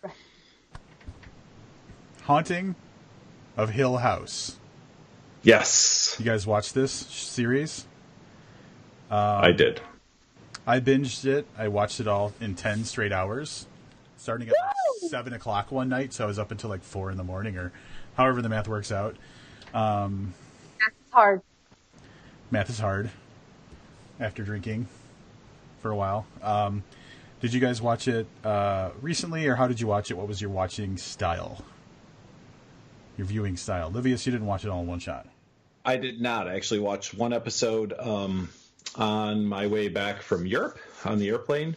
that. Haunting of Hill House. Yes, You guys watch this series? I did. I binged it. I watched it all in 10 straight hours, starting at like 7 o'clock one night. So I was up until like 4 in the morning, or however the math works out. It's hard. Math is hard after drinking for a while. Did you guys watch it recently, or how did you watch it? What was your watching style? Your viewing style? Livius, you didn't watch it all in one shot. I did not. I actually watched one episode on my way back from Europe on the airplane,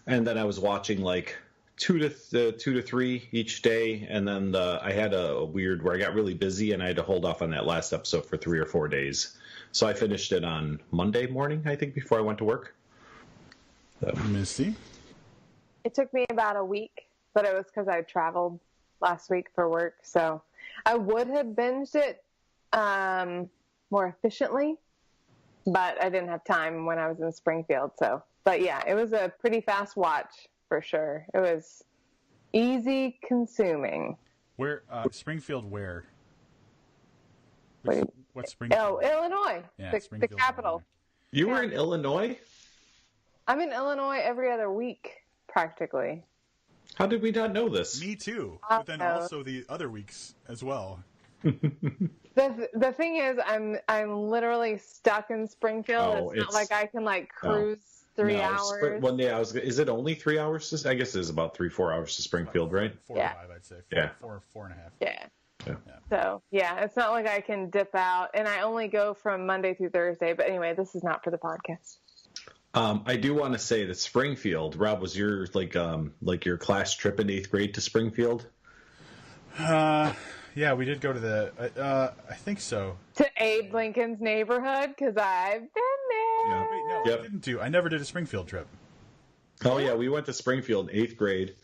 and then I was watching like two to three each day, and then I had a weird where I got really busy and I had to hold off on that last episode for 3 or 4 days. So I finished it on Monday morning, I think, before I went to work. So. Misty? It took me about a week, but it was because I traveled last week for work. So I would have binged it more efficiently, but I didn't have time when I was in Springfield. So, but yeah, it was a pretty fast watch for sure. It was easy consuming. Where Springfield? Where? Wait. What Springfield? Oh, Illinois, Yeah, the Springfield, capital. Illinois. You were in Illinois? I'm in Illinois every other week, practically. How did we not know this? Me too, but then also the other weeks as well. The thing is, I'm literally stuck in Springfield. Oh, it's not like I can like cruise 3 hours. One day is it only 3 hours? I guess it is about 3-4 hours to Springfield, right? 4 Yeah. or 5, I'd say. Yeah. 4.5. Yeah. Yeah. So, yeah, it's not like I can dip out. And I only go from Monday through Thursday. But anyway, this is not for the podcast. I do want to say that Springfield, Rob, was your like your class trip in 8th grade to Springfield? Yeah, we did go to the. I think so. To Abe Lincoln's neighborhood, because I've been there. Yeah. Wait, no, Yep. I didn't do. I never did a Springfield trip. Oh yeah, we went to Springfield in 8th grade.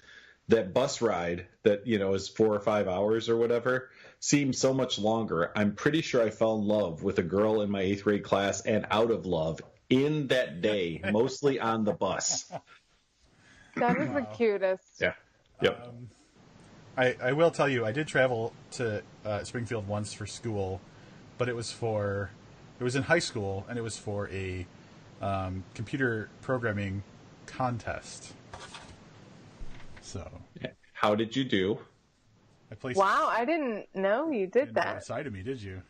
That bus ride that is 4 or 5 hours or whatever seemed so much longer. I'm pretty sure I fell in love with a girl in my 8th grade class and out of love in that day, mostly on the bus. That is the cutest. Yeah. Yep. I will tell you, I did travel to Springfield once for school, but it was in high school, and it was for a computer programming contest. So, How did you do? I placed. Wow, I didn't know you did didn't go that. outside of me, did you?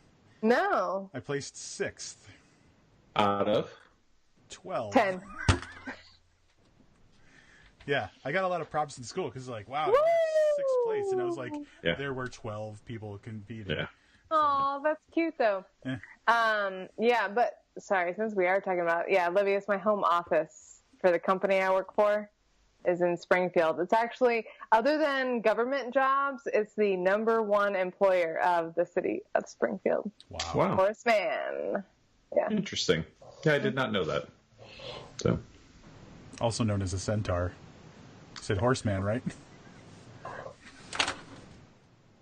No. I placed 6th. Out of 12. 10. Yeah, I got a lot of props in school because like, wow, Woo! 6th place, and I was like, Yeah. there were 12 people competing. Yeah. Oh, that's cute though. Yeah. Yeah, but sorry, since we are talking about Livius, my home office for the company I work for is in Springfield. It's actually, other than government jobs, it's the #1 employer of the city of Springfield. Wow. Horseman. Yeah. Interesting. Yeah, I did not know that. So. Also known as a centaur. Said horseman, right?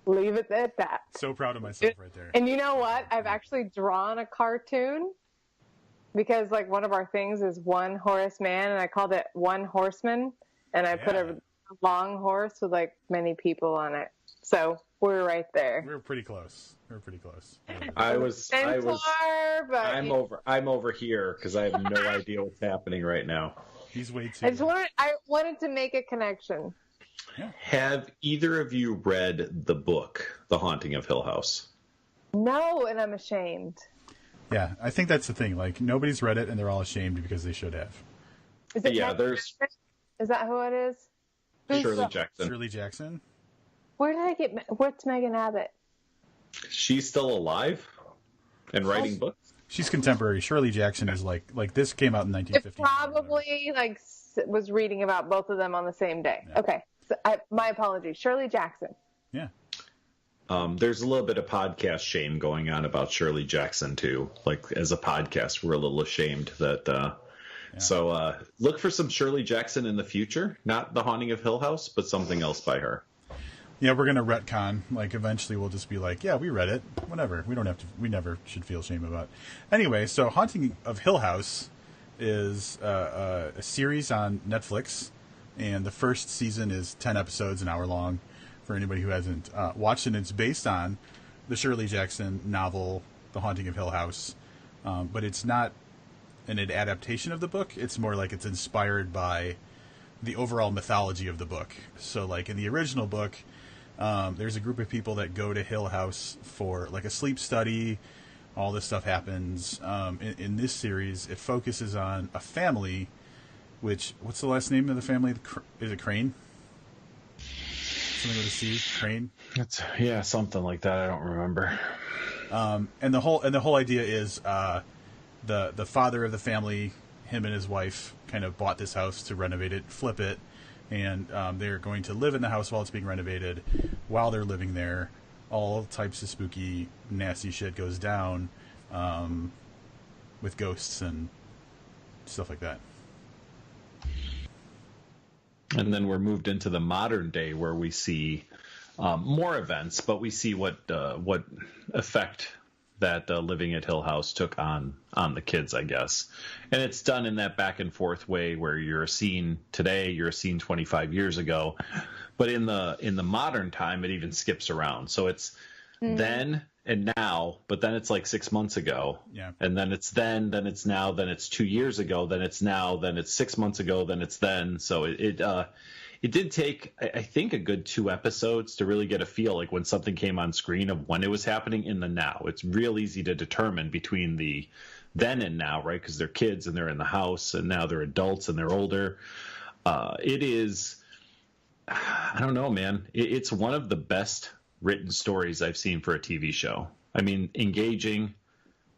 Leave it at that. So proud of myself right there. And you know what? I've actually drawn a cartoon because like one of our things is one horse man, and I called it One Horseman, and I put a long horse with like many people on it. So we're right there. We were pretty close. Centaur, but I'm over here because I have no idea what's happening right now. He's way too. I wanted to make a connection. Yeah. Have either of you read the book, The Haunting of Hill House? No, and I'm ashamed. Yeah, I think that's the thing. Like, nobody's read it, and they're all ashamed because they should have. Is it Yeah, Megan there's Abbott? Is that who it is? Shirley Jackson. Shirley Jackson? Where did I get? What's Megan Abbott? She's still alive and writing books. She's contemporary. Shirley Jackson is like this came out in 1950. It probably was reading about both of them on the same day. Yeah. Okay, so my apologies. Shirley Jackson. Yeah. There's a little bit of podcast shame going on about Shirley Jackson too. Like as a podcast, we're a little ashamed that. Yeah. So look for some Shirley Jackson in the future. Not The Haunting of Hill House, but something else by her. Yeah, we're gonna retcon. Like eventually, we'll just be like, yeah, we read it. Whatever. We don't have to. We never should feel shame about it. Anyway, so Haunting of Hill House is a series on Netflix, and the first season is 10 episodes, an hour long. For anybody who hasn't watched it, it's based on the Shirley Jackson novel, The Haunting of Hill House, but it's not an adaptation of the book. It's more like it's inspired by the overall mythology of the book. So, like in the original book. There's a group of people that go to Hill House for like a sleep study. All this stuff happens. In this series, it focuses on a family, which, what's the last name of the family? Is it Crane? Something with a C? Crane? Yeah, something like that. I don't remember. And the whole idea is the father of the family, him and his wife, kind of bought this house to renovate it, flip it. And they're going to live in the house while it's being renovated. While they're living there, all types of spooky, nasty shit goes down with ghosts and stuff like that. And then we're moved into the modern day where we see more events, but we see what effect that living at Hill House took on the kids, I guess. And it's done in that back and forth way where you're a scene today, you're a scene 25 years ago, but in the modern time, it even skips around. So it's then and now, but then it's like 6 months ago. Yeah. And then it's then it's now, then it's 2 years ago, then it's now, then it's 6 months ago, then it's then. So it did take, I think, a good 2 episodes to really get a feel like when something came on screen of when it was happening in the now. It's real easy to determine between the then and now, right? Because they're kids and they're in the house and now they're adults and they're older. It is, I don't know, man. It's one of the best written stories I've seen for a TV show. I mean, engaging,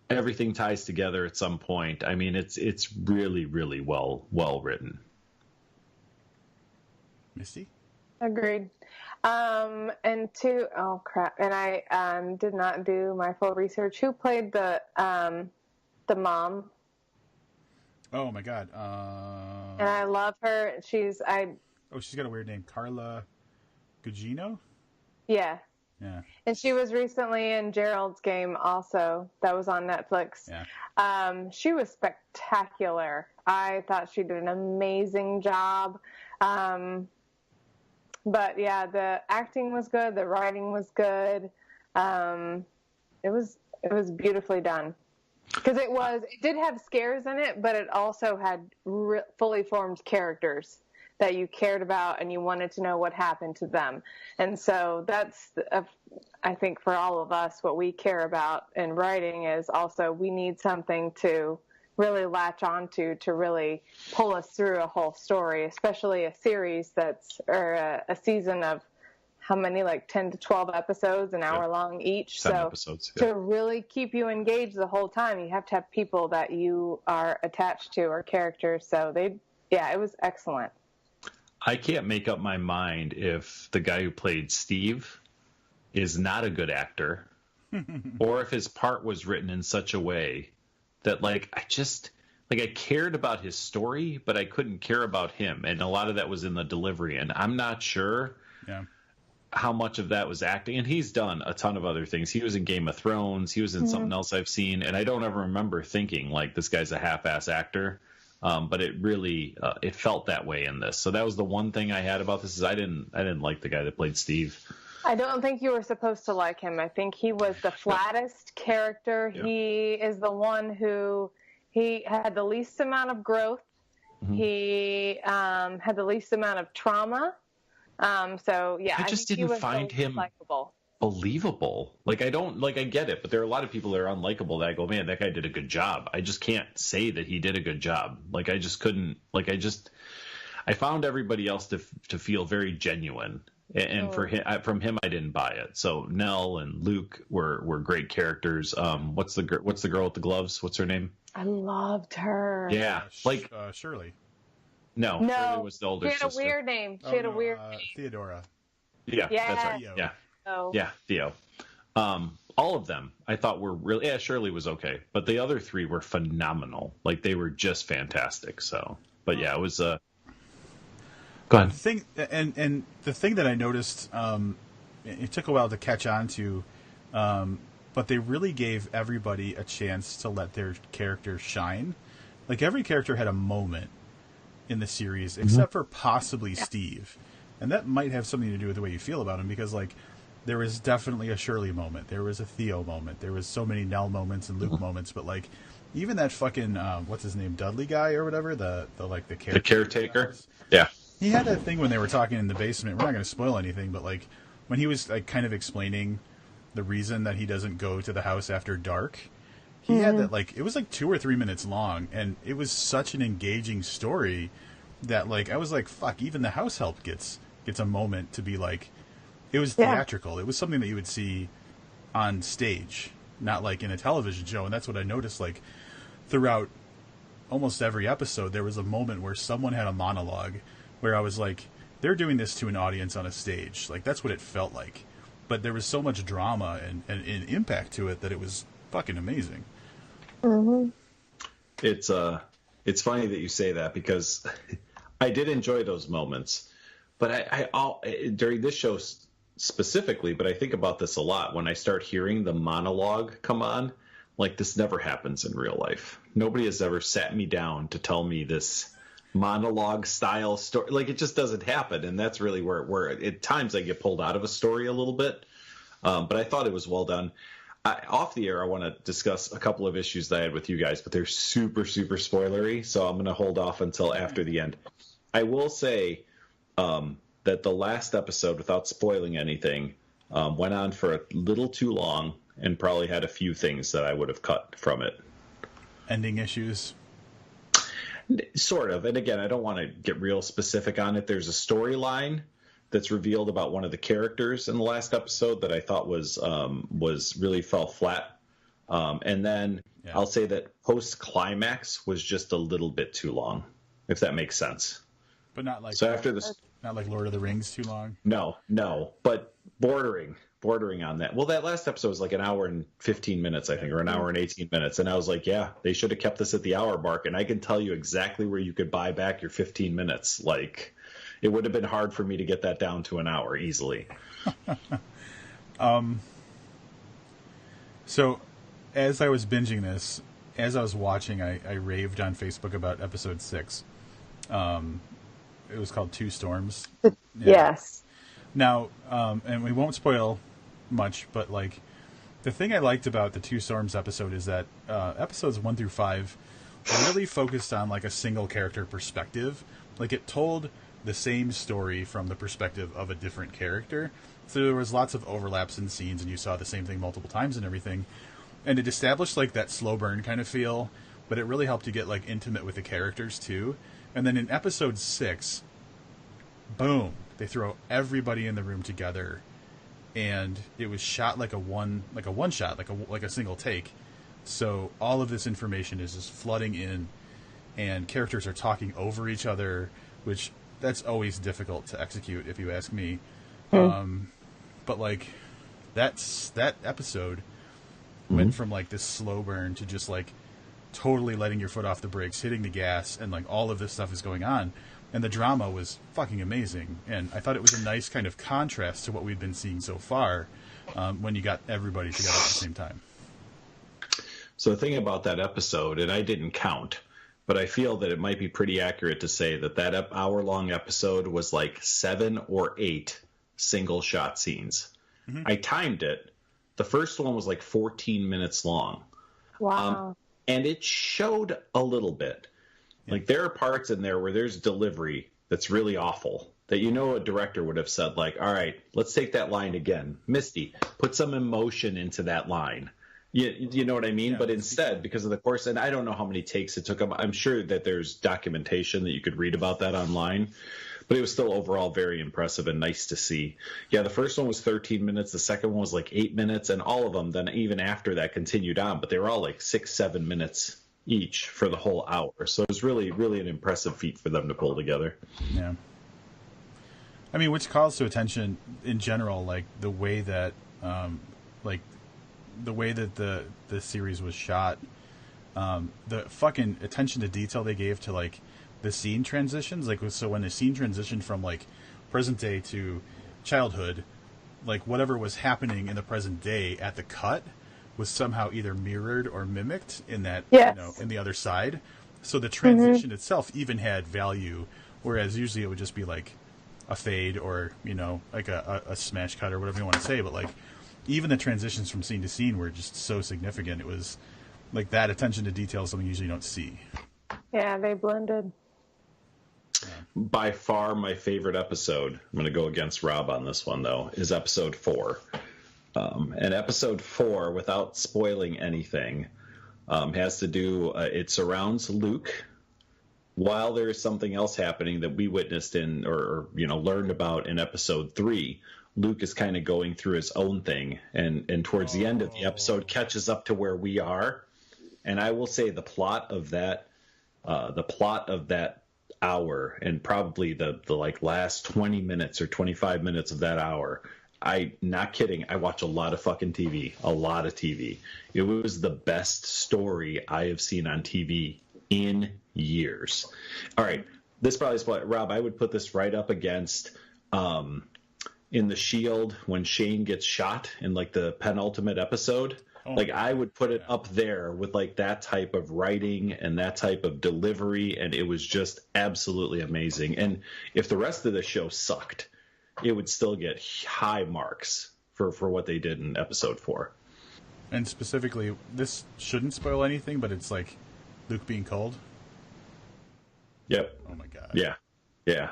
everything ties together at some point. I mean, it's really, really well written. Misty? Agreed. And oh crap! And I did not do my full research. Who played the mom? Oh my god! And I love her. She's got a weird name, Carla Gugino. Yeah. Yeah. And she was recently in Gerald's Game also. That was on Netflix. Yeah. She was spectacular. I thought she did an amazing job. But yeah, the acting was good. The writing was good. It was beautifully done. Because it did have scares in it, but it also had fully formed characters that you cared about and you wanted to know what happened to them. And so that's, I think for all of us, what we care about in writing is also we need something to really latch onto to really pull us through a whole story, especially a series or a season of how many, like 10 to 12 episodes, an hour long each. 10 so episodes, yeah. To really keep you engaged the whole time, you have to have people that you are attached to or characters. So it was excellent. I can't make up my mind if the guy who played Steve is not a good actor or if his part was written in such a way that I cared about his story, but I couldn't care about him. And a lot of that was in the delivery. And I'm not sure how much of that was acting. And he's done a ton of other things. He was in Game of Thrones. He was in something else I've seen. And I don't ever remember thinking like this guy's a half-ass actor. But it really, it felt that way in this. So that was the one thing I had about this is I didn't like the guy that played Steve. I don't think you were supposed to like him. I think he was the flattest character. Yeah. He is the one who he had the least amount of growth. Mm-hmm. He had the least amount of trauma. So yeah, I just didn't find him likable. Believable. I get it, but there are a lot of people that are unlikable that I go, man, that guy did a good job. I just can't say that he did a good job. I just couldn't. I found everybody else to feel very genuine. And for him, from him, I didn't buy it. So Nell and Luke were great characters. What's the girl with the gloves? What's her name? I loved her. Yeah, like Shirley. No, Shirley was the older sister. She had a weird name. She had a weird name. Theodora. Yeah, that's right. Theo. Yeah, yeah, Theo. All of them I thought were really. Yeah, Shirley was okay, but the other three were phenomenal. Like they were just fantastic. So, but yeah, it was. Go ahead. The thing that I noticed, it took a while to catch on to, but they really gave everybody a chance to let their character shine. Like every character had a moment in the series, except for possibly Steve, and that might have something to do with the way you feel about him. Because like, there was definitely a Shirley moment, there was a Theo moment, there was so many Nell moments and Luke moments, but like, even that fucking what's his name, Dudley guy or whatever, the caretaker, yeah. He had that thing when they were talking in the basement. We're not going to spoil anything, but like when he was like kind of explaining the reason that he doesn't go to the house after dark, he had that like it was like 2 or 3 minutes long, and it was such an engaging story that like I was like, fuck, even the house help gets a moment to be like, it was theatrical. It was something that you would see on stage, not like in a television show. And that's what I noticed like throughout almost every episode. There was a moment where someone had a monologue where I was like, they're doing this to an audience on a stage. Like, that's what it felt like. But there was so much drama and impact to it that it was fucking amazing. Mm-hmm. It's funny that you say that, because I did enjoy those moments. But I during this show specifically, but I think about this a lot, when I start hearing the monologue come on, like, this never happens in real life. Nobody has ever sat me down to tell me this monologue style story. Like, it just doesn't happen, and that's really where at times I get pulled out of a story a little bit. But I thought it was well done. Off the air, I want to discuss a couple of issues that I had with you guys, but they're super, super spoilery, so I'm going to hold off until after the end. I will say that the last episode, without spoiling anything, went on for a little too long and probably had a few things that I would have cut from it. Ending issues? Sort of. And again, I don't want to get real specific on it. There's a storyline that's revealed about one of the characters in the last episode that I thought was really fell flat. And then I'll say that post-climax was just a little bit too long, if that makes sense. But not like, so after this, not like Lord of the Rings too long? No, but bordering on that. Well, that last episode was like an hour and 15 minutes, I think, or an hour and 18 minutes. And I was like, yeah, they should have kept this at the hour mark. And I can tell you exactly where you could buy back your 15 minutes. Like, it would have been hard for me to get that down to an hour easily. So as I was binging this, as I was watching, I raved on Facebook about episode 6. It was called Two Storms. Yes. Now, and we won't spoil much, but like, the thing I liked about the Two Storms episode is that episodes 1 through 5 really focused on like a single character perspective. Like, it told the same story from the perspective of a different character. So there was lots of overlaps in scenes, and you saw the same thing multiple times and everything. And it established like that slow burn kind of feel, but it really helped you get like intimate with the characters too. And then in episode 6, boom, they throw everybody in the room together, and it was shot like a one shot, like a single take. So all of this information is just flooding in, and characters are talking over each other, which that's always difficult to execute, if you ask me. But like, that episode went from like this slow burn to just like totally letting your foot off the brakes, hitting the gas, and like all of this stuff is going on. And the drama was fucking amazing. And I thought it was a nice kind of contrast to what we've been seeing so far, when you got everybody together at the same time. So the thing about that episode, and I didn't count, but I feel that it might be pretty accurate to say that hour-long episode was like 7 or 8 single-shot scenes. Mm-hmm. I timed it. The first one was like 14 minutes long. Wow. And it showed a little bit. Like, there are parts in there where there's delivery that's really awful, that a director would have said, like, all right, let's take that line again. Misty, put some emotion into that line. You know what I mean? Yeah, but instead, because of the course, and I don't know how many takes it took them, I'm sure that there's documentation that you could read about that online. but it was still overall very impressive and nice to see. Yeah, the first one was 13 minutes. The second one was like 8 minutes, and all of them then even after that continued on, but they were all like 6-7 minutes each for the whole hour. So it was really, really an impressive feat for them to pull together. Yeah. I mean, which calls to attention in general, like the way that, the series was shot, the fucking attention to detail they gave to like the scene transitions. Like, so when the scene transitioned from like present day to childhood, like whatever was happening in the present day at the cut was somehow either mirrored or mimicked in that, yes. In the other side. So the transition itself even had value, whereas usually it would just be like a fade or, like a smash cut or whatever you want to say. But like even the transitions from scene to scene were just so significant. It was like that attention to detail is something you usually don't see. Yeah, they blended. By far my favorite episode, I'm going to go against Rob on this one, though, is episode 4. And episode 4, without spoiling anything, has to do, it surrounds Luke while there is something else happening that we witnessed in or learned about in episode 3. Luke is kind of going through his own thing, and towards the end of the episode catches up to where we are. And I will say the plot of that hour, and probably the like last 20 minutes or 25 minutes of that hour, not kidding, I watch a lot of fucking TV, a lot of TV. It was the best story I have seen on TV in years. All right, this probably is what, Rob, I would put this right up against in The Shield when Shane gets shot in like the penultimate episode. Like I would put it up there with like that type of writing and that type of delivery, and it was just absolutely amazing. And if the rest of the show sucked, it would still get high marks for what they did in episode 4. And specifically, this shouldn't spoil anything, but it's like Luke being cold. Yep. Oh my god. Yeah.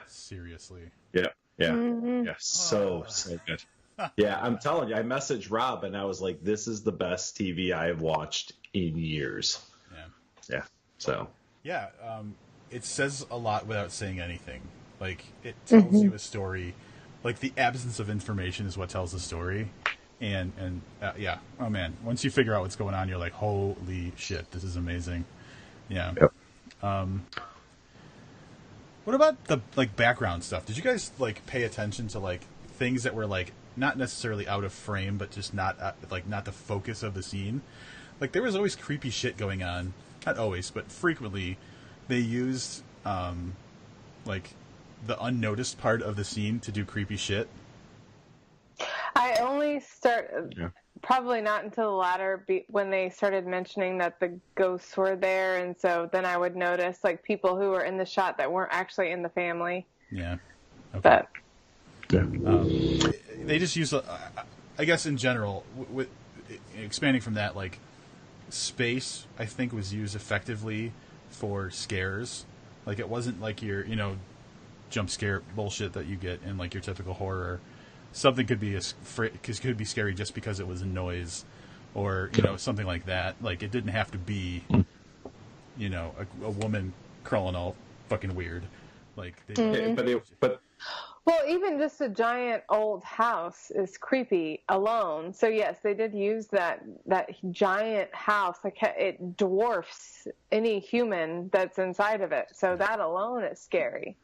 Seriously. Yeah. Yeah. So good. Yeah, I'm telling you, I messaged Rob and I was like, this is the best TV I have watched in years. Yeah. So. Yeah, it says a lot without saying anything. Like, it tells you a story. Like, the absence of information is what tells the story. And yeah, oh man, once you figure out what's going on, you're like, holy shit, this is amazing. Yeah. Yep. What about the, like, background stuff? Did you guys, like, pay attention to, like, things that were, like, not necessarily out of frame, but just not the focus of the scene? Like, there was always creepy shit going on. Not always, but frequently they used, like, the unnoticed part of the scene to do creepy shit. I only probably not until the latter, when they started mentioning that the ghosts were there, and so then I would notice, like, people who were in the shot that weren't actually in the family. Yeah. Okay. But they just use, I guess in general, with expanding from that, like, space, I think, was used effectively for scares. Like, it wasn't like your, jump scare bullshit that you get in, like, your typical horror. Something could be could be scary just because it was a noise, or something like that. Like, it didn't have to be, a woman crawling all fucking weird. Like, well, even just a giant old house is creepy alone. So yes, they did use that giant house. Like, it dwarfs any human that's inside of it. So that alone is scary.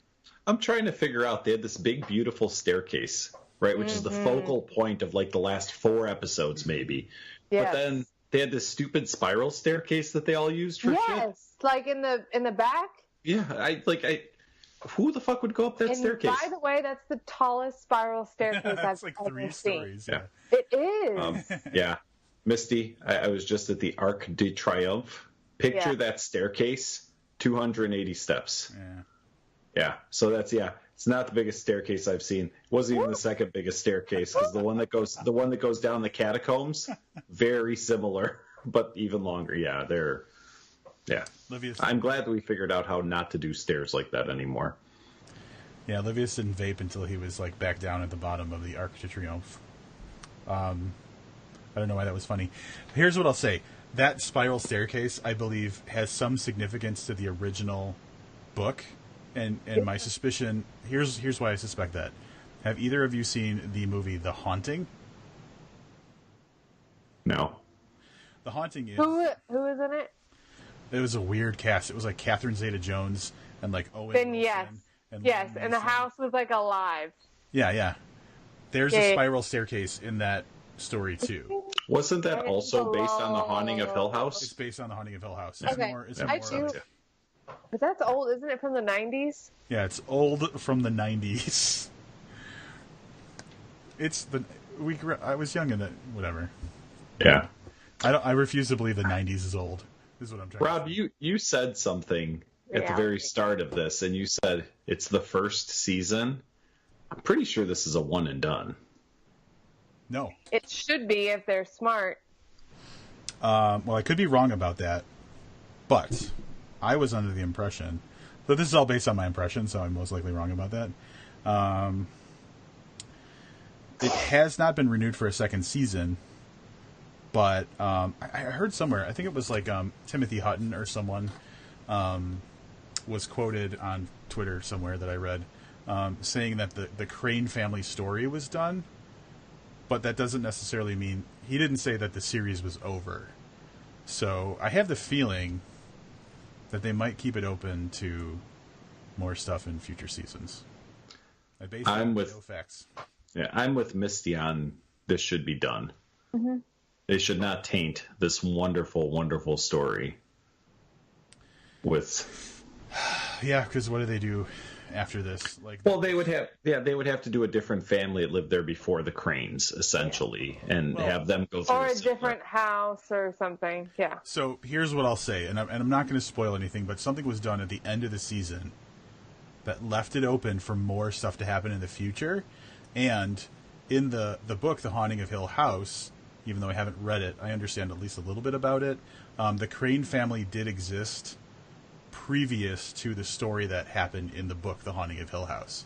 I'm trying to figure out, they had this big, beautiful staircase, right, which is the focal point of, like, the last 4 episodes, maybe. Yes. But then they had this stupid spiral staircase that they all used for shit. Yes, like in the back. Yeah, who the fuck would go up that staircase? By the way, that's the tallest spiral staircase I've like ever 3 seen. stories. Yeah. It is. Yeah. Misty, I was just at the Arc de Triomphe. Picture that staircase, 280 steps. Yeah. So that's, it's not the biggest staircase I've seen. It wasn't even the second biggest staircase, because the one that goes down the catacombs, very similar, but even longer. Yeah. I'm glad that we figured out how not to do stairs like that anymore. Yeah, Livius didn't vape until he was, like, back down at the bottom of the Arc de Triomphe. I don't know why that was funny. Here's what I'll say. That spiral staircase, I believe, has some significance to the original book, And my suspicion, here's why I suspect that. Have either of you seen the movie The Haunting? No. The Haunting is... Who is in it? It was a weird cast. It was like Catherine Zeta-Jones and like Owen Then Wilson. yes. And Yes, Liam and the Neeson. house was like alive. Yeah. There's Yeah. a spiral staircase in that story too. Wasn't that also based on The Haunting of Hill It's House? based on The Haunting of Hill House. It's Okay. more, it's Yeah, more I do. yeah. But that's old, isn't it? From the 90s? Yeah, it's old from the 90s. I was young in it. Whatever. Yeah. I refuse to believe the 90s is old. Is what I'm trying. Rob, to say. you said something at the very start of this, and you said it's the first season. I'm pretty sure this is a one and done. No. It should be if they're smart. Well, I could be wrong about that, but I was under the impression. So this is all based on my impression, so I'm most likely wrong about that. It has not been renewed for a second season, but I heard somewhere, I think it was like Timothy Hutton or someone was quoted on Twitter somewhere that I read saying that the Crane family story was done, but that doesn't necessarily mean... He didn't say that the series was over. So I have the feeling that they might keep it open to more stuff in future seasons. I'm with no facts. Yeah, I'm with Misty on this should be done. Mm-hmm. They should not taint this wonderful, wonderful story with... Yeah, because what do they do after this? Well, they would have to do a different family that lived there before the Cranes, essentially, and have them go through Or a different house or something, yeah. So here's what I'll say, and I'm not going to spoil anything, but something was done at the end of the season that left it open for more stuff to happen in the future. And in the book, The Haunting of Hill House, even though I haven't read it, I understand at least a little bit about it. The Crane family did exist previous to the story that happened in the book, The Haunting of Hill House.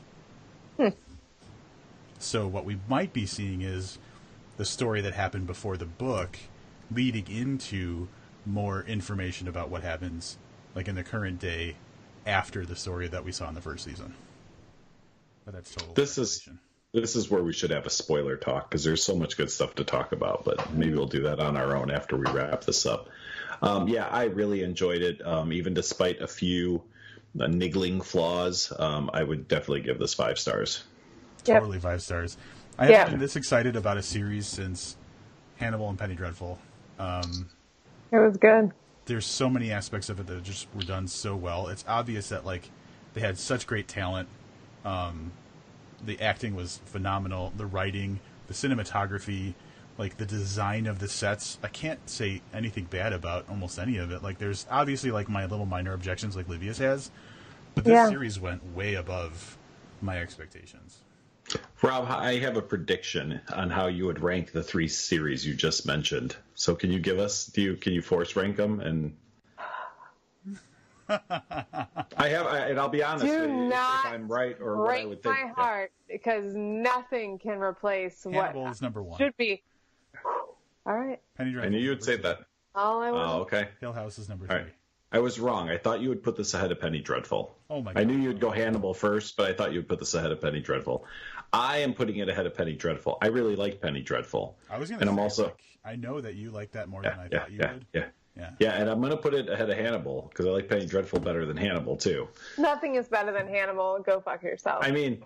So what we might be seeing is the story that happened before the book leading into more information about what happens like in the current day after the story that we saw in the first season. But that's total speculation. This is where we should have a spoiler talk, because there's so much good stuff to talk about, but maybe we'll do that on our own after we wrap this up. Yeah, I really enjoyed it, even despite a few niggling flaws. I would definitely give this 5 stars. Totally 5 stars. I haven't been this excited about a series since Hannibal and Penny Dreadful. It was good. There's so many aspects of it that just were done so well. It's obvious that like they had such great talent. The acting was phenomenal. The writing, the cinematography, like the design of the sets. I can't say anything bad about almost any of it. Like there's obviously like my little minor objections like Livia's has, but this series went way above my expectations. Rob, I have a prediction on how you would rank the 3 series you just mentioned. So can you give us? Can you force rank them? And and I'll be honest with you, if I'm right or what I would think. Break my heart, because nothing can replace Hannibal what is number 1. should be. All right. Penny Dreadful. I knew you would say that. All I want. Oh, okay. Hill House is number 3. All right. I was wrong. I thought you would put this ahead of Penny Dreadful. Oh my God. I knew you'd go Hannibal first, but I thought you would put this ahead of Penny Dreadful. I am putting it ahead of Penny Dreadful. I really like Penny Dreadful. I was going to to say, also, like, I know that you like that more than I thought you would. Yeah, and I'm going to put it ahead of Hannibal because I like Penny Dreadful better than Hannibal, too. Nothing is better than Hannibal. Go fuck yourself. I mean,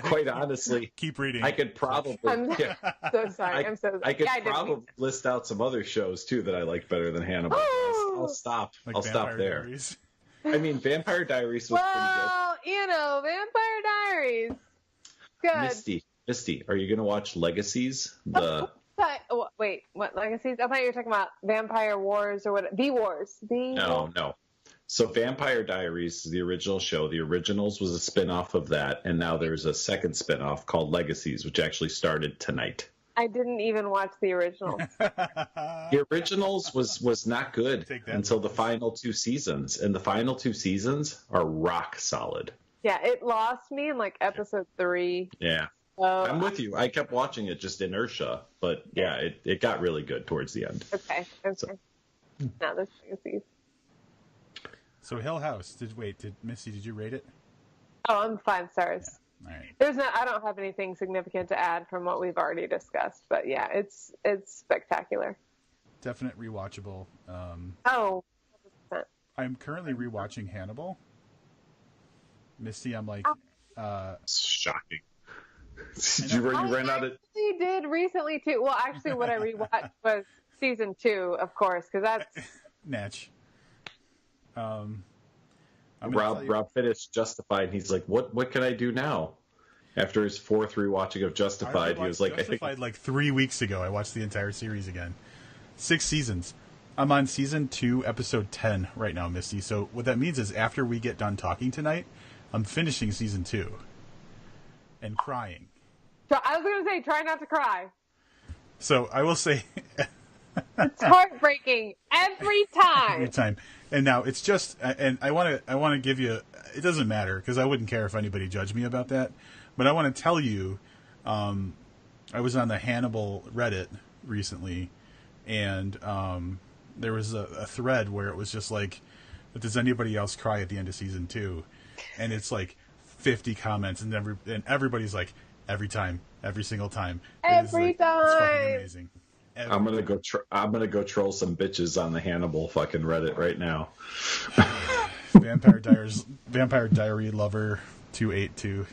quite honestly, keep reading. I could probably... I'm so sorry. I'm so sorry. I could probably list out some other shows, too, that I like better than Hannibal. I'll stop. Like I'll stop there. Diaries. I mean, Vampire Diaries was pretty good. Well, you know, Vampire Diaries. Good. Misty, are you going to watch Legacies? Wait, what Legacies? I thought you were talking about Vampire Wars or what? V-Wars. No. So Vampire Diaries is the original show. The Originals was a spin-off of that, and now there's a second spin-off called Legacies, which actually started tonight. I didn't even watch the original. The Originals was not good until the final 2 seasons, and the final 2 seasons are rock solid. Yeah, it lost me in like episode 3. Yeah. I'm with you. I kept watching it, just inertia, but yeah, it got really good towards the end. Okay. Now there's Legacies. So Hill House, Misty, did you rate it? Oh, I'm 5 stars. Yeah. All right. I don't have anything significant to add from what we've already discussed, but yeah, it's spectacular. Definite rewatchable. Oh, 100%. I'm currently rewatching Hannibal. Misty, I'm like, Shocking. You ran out of. I did recently too. Well, actually, what I rewatched was season 2, of course, because that's Natch. Rob finished Justified, and he's like, "What can I do now?" After his 4th rewatching of Justified, he was like, Justified, "I think like 3 weeks ago, I watched the entire series again. 6 seasons. I'm on season 2, episode 10 right now, Misty. So what that means is after we get done talking tonight, I'm finishing season 2 and crying. I was going to say, try not to cry. So I will say, it's heartbreaking every time. Every time. And now it's just, and I want to give you, it doesn't matter because I wouldn't care if anybody judged me about that. But I want to tell you, I was on the Hannibal Reddit recently, and there was a thread where it was just like, does anybody else cry at the end of season 2? And it's like 50 comments, and everybody's like, every time, every single time. Every time. It's fucking amazing. I'm gonna go troll some bitches on the Hannibal fucking Reddit right now. Vampire Diary Lover 282.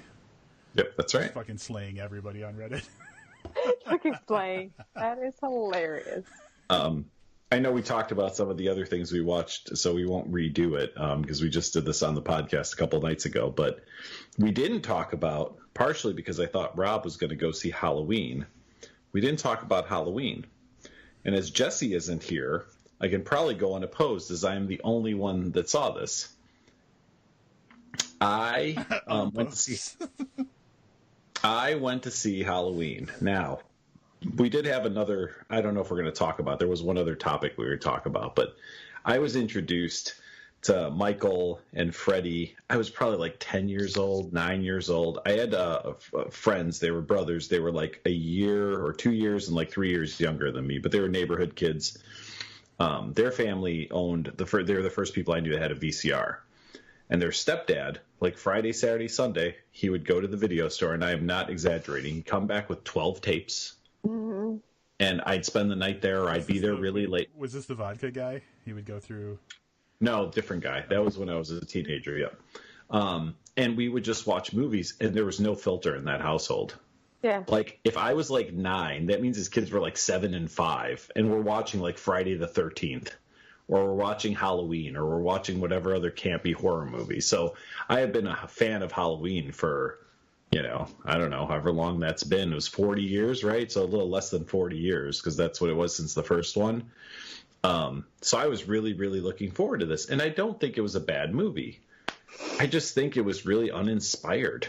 Yep, that's right. Just fucking slaying everybody on Reddit. Fucking slaying. That is hilarious. I know we talked about some of the other things we watched, so we won't redo it because we just did this on the podcast a couple nights ago. But we didn't talk about, partially because I thought Rob was going to go see Halloween. We didn't talk about Halloween. And as Jesse isn't here, I can probably go unopposed as I am the only one that saw this. I went to see Halloween. Now, we did have another, I don't know if we're going to talk about, there was one other topic we were talking about, but I was introduced to Michael and Freddie. I was probably like 10 years old, 9 years old. I had friends, they were brothers. They were like a year or 2 years and like 3 years younger than me, but they were neighborhood kids. Their family owned, they were the first people I knew that had a VCR. And their stepdad, like Friday, Saturday, Sunday, he would go to the video store, and I am not exaggerating. He'd come back with 12 tapes. Mm-hmm. And I'd spend the night there, or I'd be there really late. Was this the vodka guy? He would go through... No, different guy. That was when I was a teenager, yeah. And we would just watch movies, and there was no filter in that household. Yeah. Like, if I was like 9, that means his kids were like 7 and 5, and we're watching like Friday the 13th, or we're watching Halloween, or we're watching whatever other campy horror movie. So I have been a fan of Halloween for... I don't know, however long that's been. It was 40 years, right? So a little less than 40 years, because that's what it was since the first one. So I was really, really looking forward to this. And I don't think it was a bad movie. I just think it was really uninspired.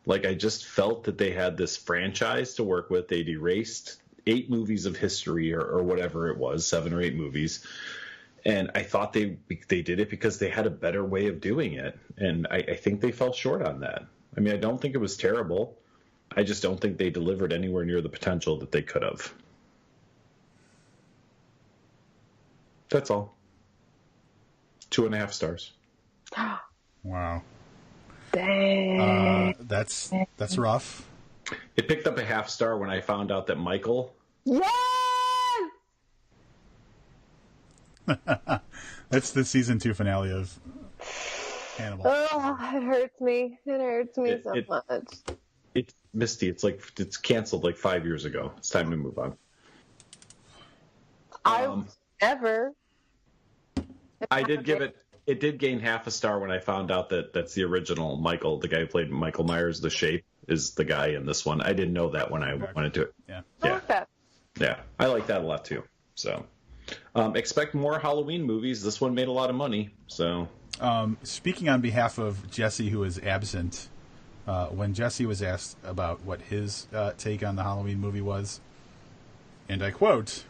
Like, I just felt that they had this franchise to work with. They'd erased 8 movies of history or whatever it was, 7 or 8 movies. And I thought they did it because they had a better way of doing it. And I think they fell short on that. I mean, I don't think it was terrible. I just don't think they delivered anywhere near the potential that they could have. That's all. 2.5 stars. Wow. Dang. That's rough. It picked up a 0.5 star when I found out that Michael... Yes! That's the season 2 finale of Hannibal. Oh, it hurts me. It hurts me so much. It's Misty. It's canceled like 5 years ago. It's time to move on. I did give it. It did gain 0.5 star when I found out that that's the original Michael, the guy who played Michael Myers. The Shape is the guy in this one. I didn't know that when I went into it. Yeah. I like that. Yeah, I like that a lot too. So, expect more Halloween movies. This one made a lot of money. So. Speaking on behalf of Jesse, who is absent, when Jesse was asked about what his take on the Halloween movie was, and I quote,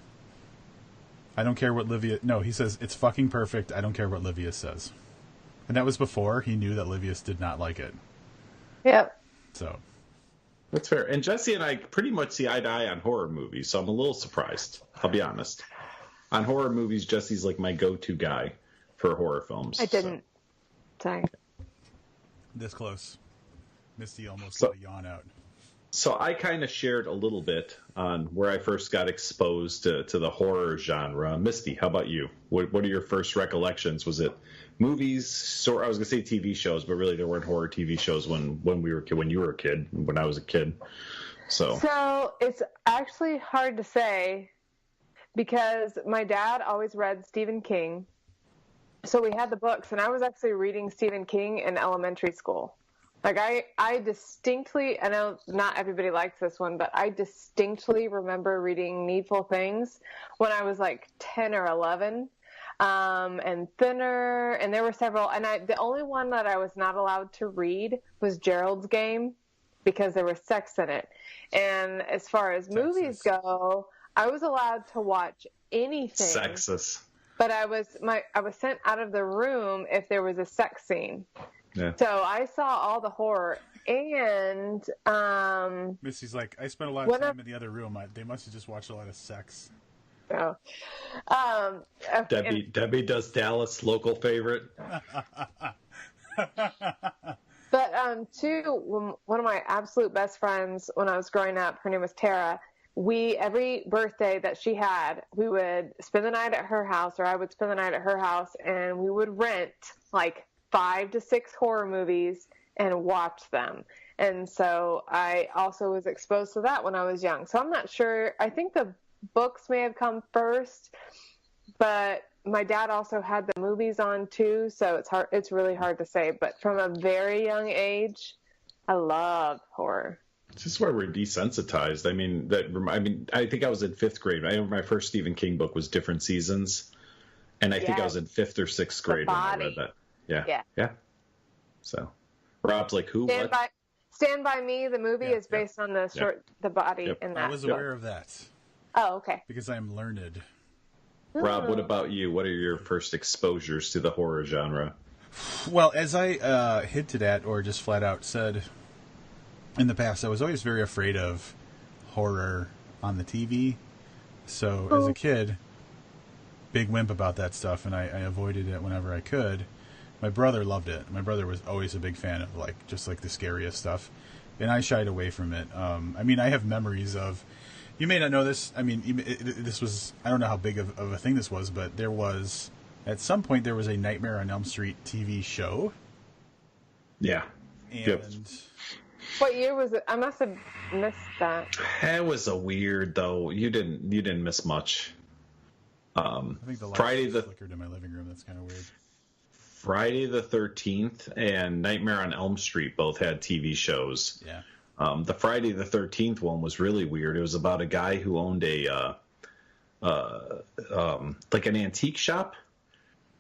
"I don't care what Livia..." No, he says, "It's fucking perfect. I don't care what Livius says." And that was before he knew that Livius did not like it. Yep. So. That's fair. And Jesse and I pretty much see eye to eye on horror movies, so I'm a little surprised. I'll be honest. On horror movies, Jesse's like my go-to guy for horror films. I didn't. Sorry. This close. Misty almost So- got a yawn out. So I kind of shared a little bit on where I first got exposed to the horror genre. Misty, how about you? What are your first recollections? Was it movies? So I was gonna say TV shows, but really there weren't horror TV shows when you were a kid, when I was a kid. So it's actually hard to say because my dad always read Stephen King. So we had the books, and I was actually reading Stephen King in elementary school. Like I distinctly, I know not everybody likes this one, but I distinctly remember reading Needful Things when I was like 10 or 11, and Thinner, and there were several. And the only one that I was not allowed to read was Gerald's Game because there was sex in it. And as far as movies go, I was allowed to watch anything. Sexist. But I was sent out of the room if there was a sex scene. Yeah. So I saw all the horror, and Missy's like, I spent a lot of time in the other room. They must have just watched a lot of sex. So, Debbie does Dallas, local favorite. But one of my absolute best friends when I was growing up, her name was Tara. Every birthday that she had, we would spend the night at her house, or I would spend the night at her house, and we would rent like 5 to 6 horror movies and watch them. And so I also was exposed to that when I was young. So I'm not sure. I think the books may have come first, but my dad also had the movies on too. So it's really hard to say. But from a very young age, I loved horror. This is where we're desensitized. I think I was in 5th grade. I remember my first Stephen King book was Different Seasons. And I think I was in 5th or 6th grade when I read that. Yeah. So, Rob's like, who? Stand by Me. The movie is based on the body in that. I was aware of that. Oh, okay. Because I'm learned. Rob, what about you? What are your first exposures to the horror genre? Well, as I hinted at, or just flat out said in the past, I was always very afraid of horror on the TV. So, as a kid, big wimp about that stuff, and I avoided it whenever I could. My brother loved it. My brother was always a big fan of just the scariest stuff, and I shied away from it. I have memories of. You may not know this. This was, I don't know how big of a thing this was, but at some point there was a Nightmare on Elm Street TV show. Yeah. And what year was it? I must have missed that. It was a weird though. You didn't miss much. I think the light flickered in my living room. That's kind of weird. Friday the 13th and Nightmare on Elm Street both had TV shows. Yeah. The Friday the 13th one was really weird. It was about a guy who owned an antique shop,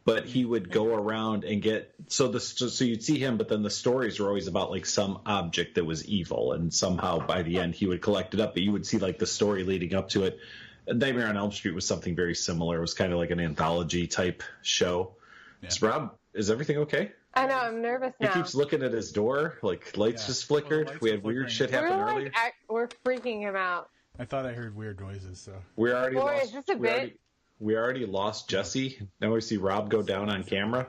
but he would go around and get so you'd see him, but then the stories were always about some object that was evil, and somehow by the end he would collect it up. But you would see the story leading up to it. Nightmare on Elm Street was something very similar. It was kind of like an anthology type show. Yeah. So Rob, is everything okay? I know, I'm nervous now. He keeps looking at his door, lights just flickered. We had weird shit happen earlier. We're freaking him out. I thought I heard weird noises, so. We already lost. Is this a bit? We already lost Jesse. Now we see Rob go down on camera.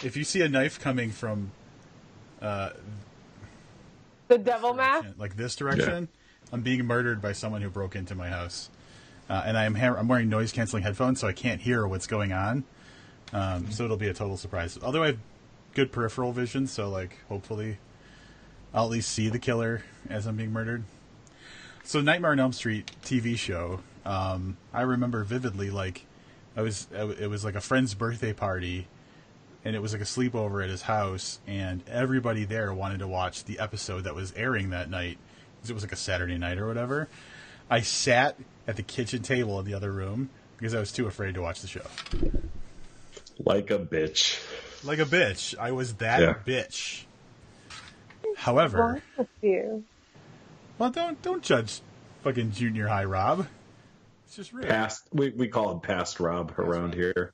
If you see a knife coming from the devil mask, like this direction, I'm being murdered by someone who broke into my house. And I'm wearing noise canceling headphones, so I can't hear what's going on. So it'll be a total surprise. Although I have good peripheral vision, so hopefully I'll at least see the killer as I'm being murdered. So Nightmare on Elm Street TV show. I remember vividly, it was like a friend's birthday party, and it was like a sleepover at his house, and everybody there wanted to watch the episode that was airing that night, because it was like a Saturday night or whatever. I sat at the kitchen table in the other room because I was too afraid to watch the show. Like a bitch. Like a bitch. I was that bitch. However, well, don't judge fucking junior high Rob. It's just rude. We call him past Rob around here.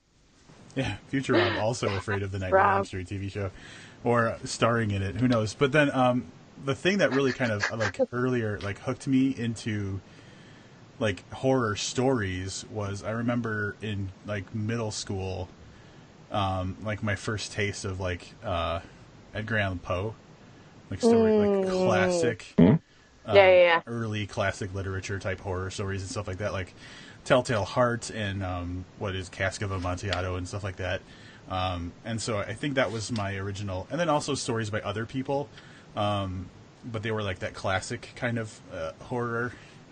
Yeah, future Rob, also afraid of the Nightmare on Elm Street TV show, or starring in it. Who knows? But then the thing that really kind of earlier hooked me into horror stories was, I remember in middle school, my first taste of Edgar Allan Poe, like story, like classic, early classic literature type horror stories and stuff like that, like Telltale Heart and what is Cask of Amontillado and stuff like that. And so I think that was my original, and then also stories by other people, but they were like that classic kind of horror.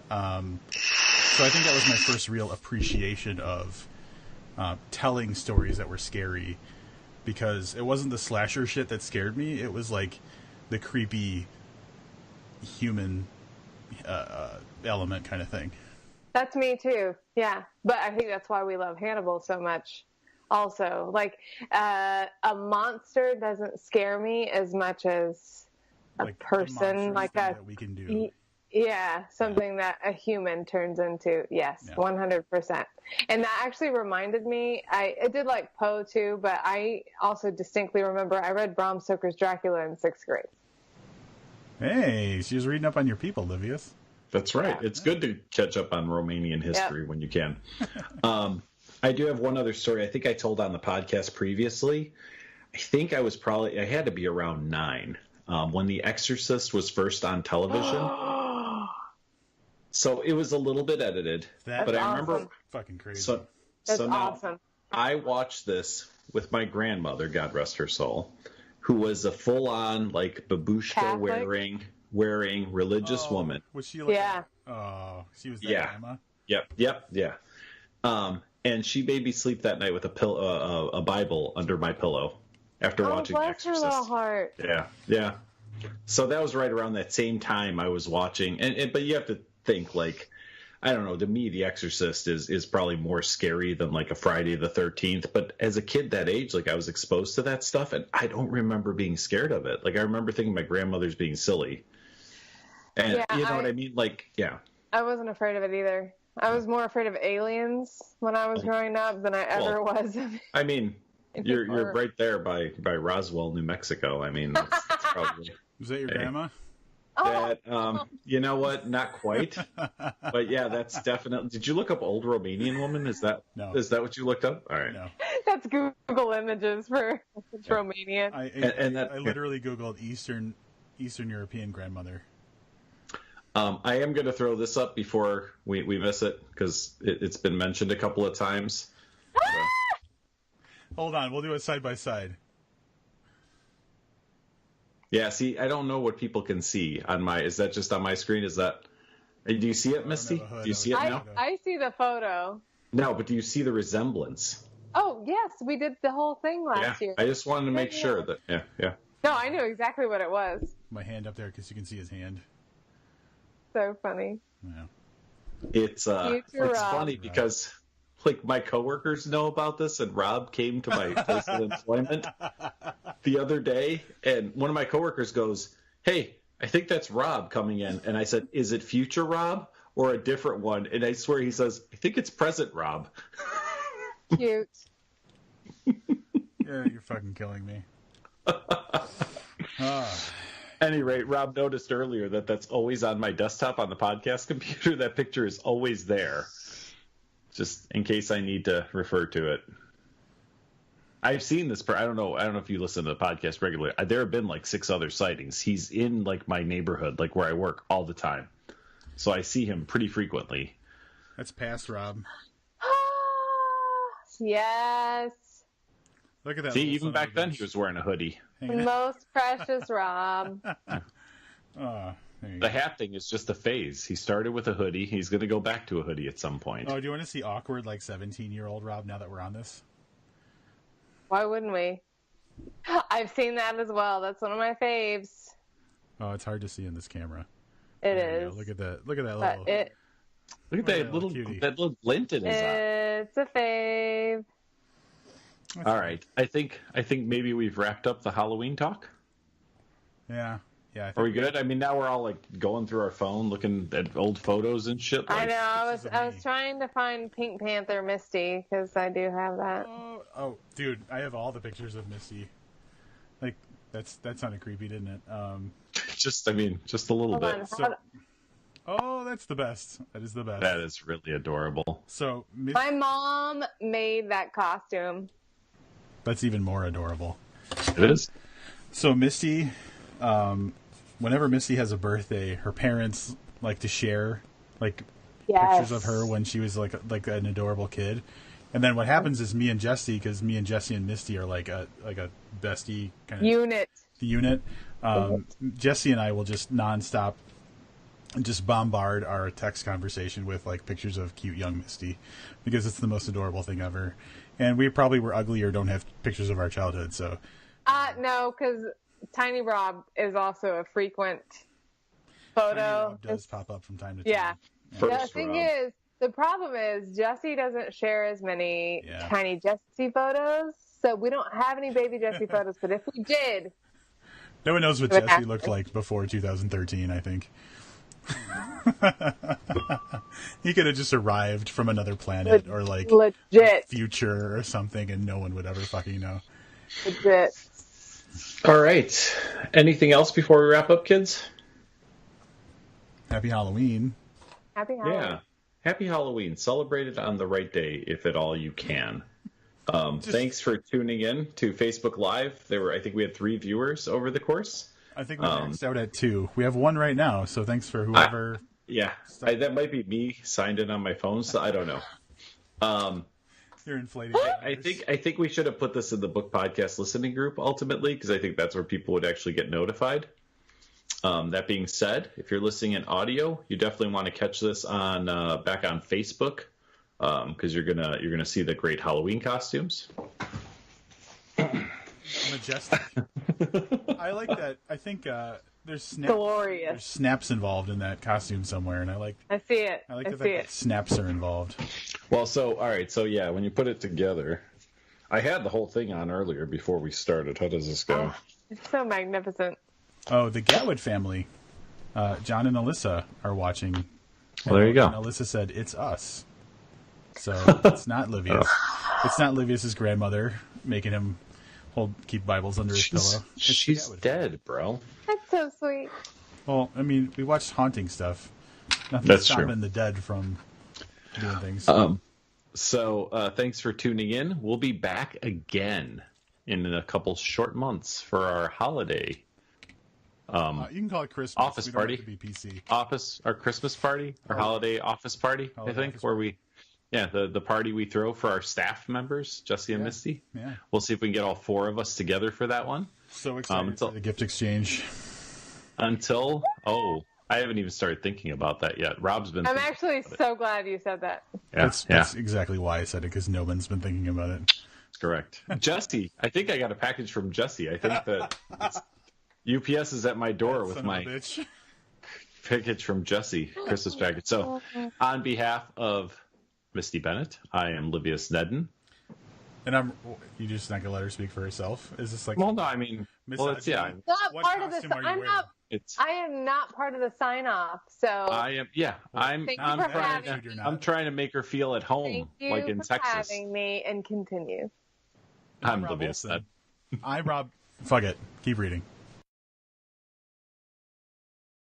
So I think that was my first real appreciation of telling stories that were scary, because it wasn't the slasher shit that scared me. It was like the creepy human element kind of thing. That's me too. Yeah. But I think that's why we love Hannibal so much. Also, like a monster doesn't scare me as much as a like person, like that we can do. Something that a human turns into. Yes, 100%. And that actually reminded me, I did like Poe too, but I also distinctly remember I read Bram Stoker's Dracula in 6th grade. Hey, she was reading up on your people, Livius. That's right. Yeah. It's good to catch up on Romanian history when you can. I do have one other story I think I told on the podcast previously. I think I had to be around 9 when The Exorcist was first on television. So it was a little bit edited, but I remember fucking crazy. So now awesome. I watched this with my grandmother, God rest her soul, who was a full-on like babushka wearing religious woman. Was she like? Yeah. She was that grandma. Yep. And she made me sleep that night with a Bible under my pillow after watching The Exorcist. Her little heart. Yeah. So that was right around that same time I was watching, but you have to think, like, I don't know, to me The Exorcist is probably more scary than like a Friday the 13th, but as a kid that age, like I was exposed to that stuff and I don't remember being scared of it. Like I remember thinking my grandmother's being silly. And you know what I mean? Like, I wasn't afraid of it either. I was more afraid of aliens when I was growing up than I ever was. I mean, you're right there by Roswell, New Mexico. I mean, that's probably. Was that your grandma? That you know what? Not quite, but yeah, that's definitely. Did you look up old Romanian woman? Is that what you looked up? All right. No. That's Google Images for Romanian. I literally Googled Eastern European grandmother. I am going to throw this up before we miss it because it's been mentioned a couple of times. So. Hold on, we'll do it side by side. Yeah, see, I don't know what people can see on my. Is that just on my screen? Is that? Do you see it, Misty? Do you see it now? I see the photo. No, but do you see the resemblance? Oh yes, we did the whole thing last year. I just wanted to make sure that. Yeah. No, I knew exactly what it was. My hand up there because you can see his hand. So funny. Yeah. It's funny because like my coworkers know about this, and Rob came to my place of employment the other day, and one of my coworkers goes, "Hey, I think that's Rob coming in," and I said, "Is it future Rob or a different one?" And I swear he says, "I think it's present Rob." Cute. Yeah, you're fucking killing me. Any rate, Rob noticed earlier that that's always on my desktop on the podcast computer. That picture is always there, just in case I need to refer to it. I've seen this. I don't know if you listen to the podcast regularly. There have been like 6 other sightings. He's in like my neighborhood, like where I work, all the time. So I see him pretty frequently. That's past Rob. Yes. Look at that. See, even back then he was wearing a hoodie. Most precious Rob. The hat thing is just a phase. He started with a hoodie. He's going to go back to a hoodie at some point. Oh, do you want to see awkward, like 17-year-old Rob now that we're on this? Why wouldn't we? I've seen that as well. That's one of my faves. Oh, it's hard to see in this camera. It is. Look at that. Look at that little. Look at that little glint in his eye. It's a fave. All right. I think maybe we've wrapped up the Halloween talk. Yeah. I think are we good? I mean, now we're all like going through our phone, looking at old photos and shit. Like, I know. I was trying to find Pink Panther Misty because I do have that. Oh, dude, I have all the pictures of Misty. Like that sounded creepy, didn't it? Just a little bit. That's the best. That is the best. That is really adorable. So my mom made that costume. That's even more adorable. It is. So Misty whenever Misty has a birthday, her parents like to share like Yes. pictures of her when she was like an adorable kid. And then what happens is me and Jesse, because me and Jesse and Misty are like a bestie kind of unit. Jesse and I will just nonstop just bombard our text conversation with like pictures of cute young Misty, because it's the most adorable thing ever. And we probably were ugly or don't have pictures of our childhood, so. No, because Tiny Rob is also a frequent photo. Tiny Rob does pop up from time to time. Yeah. The thing is, the problem is Jesse doesn't share as many Tiny Jesse photos, so we don't have any baby Jesse photos. But if we did, no one knows what Jesse looked like before 2013. I think. He could have just arrived from another planet or like legit future or something, and no one would ever fucking know. Legit. All right. Anything else before we wrap up, kids? Happy Halloween. Happy Halloween. Yeah. Happy Halloween. Celebrate it on the right day, if at all you can. Thanks for tuning in to Facebook Live. I think we had 3 viewers over the course. I think we maxed out at 2. We have 1 right now, so thanks for whoever. That might be me signed in on my phone, so I don't know. You're inflated. I think we should have put this in the book podcast listening group ultimately, because I think that's where people would actually get notified. That being said, if you're listening in audio, you definitely want to catch this on back on Facebook, because you're gonna see the great Halloween costumes. Majestic. I like that. I think there's snaps involved in that costume somewhere, and I see it. I like the fact that snaps are involved. Well, all right. So yeah, when you put it together, I had the whole thing on earlier before we started. How does this go? It's so magnificent. Oh, the Gatwood family, John and Alyssa are watching. Well, there you go. And Alyssa said, "It's us." So it's not Livius. It's not Livius's grandmother making him keep Bibles under his pillow. She's dead, bro. That's so sweet. Well, I mean, we watched haunting stuff. Nothing's That's stopping true. the dead from doing things. So thanks for tuning in. We'll be back again in a couple short months for our holiday. You can call it Christmas. Office we don't party. Have to be PC. Our Christmas party, our holiday office party, I think, where we, the party we throw for our staff members, Jesse and Misty. Yeah. We'll see if we can get all 4 of us together for that one. So excited for the gift exchange. I haven't even started thinking about that yet. Rob's been. I'm actually so glad you said that. Yeah, that's exactly why I said it, because no one's been thinking about it. That's correct. Jesse, I think I got a package from Jesse. I think that UPS is at my door with my package from Jesse, Christmas package. So, on behalf of Misty Bennett, I am Livia Snedden. And you just not gonna let her speak for herself? Is this like? Well, no, I mean, Not part of this. I am not part of the sign off. So I am. Yeah, I'm trying to make her feel at home, like in Texas. Thank you for having me, and continue. I'm Livia Snedden. Rob. Fuck it. Keep reading.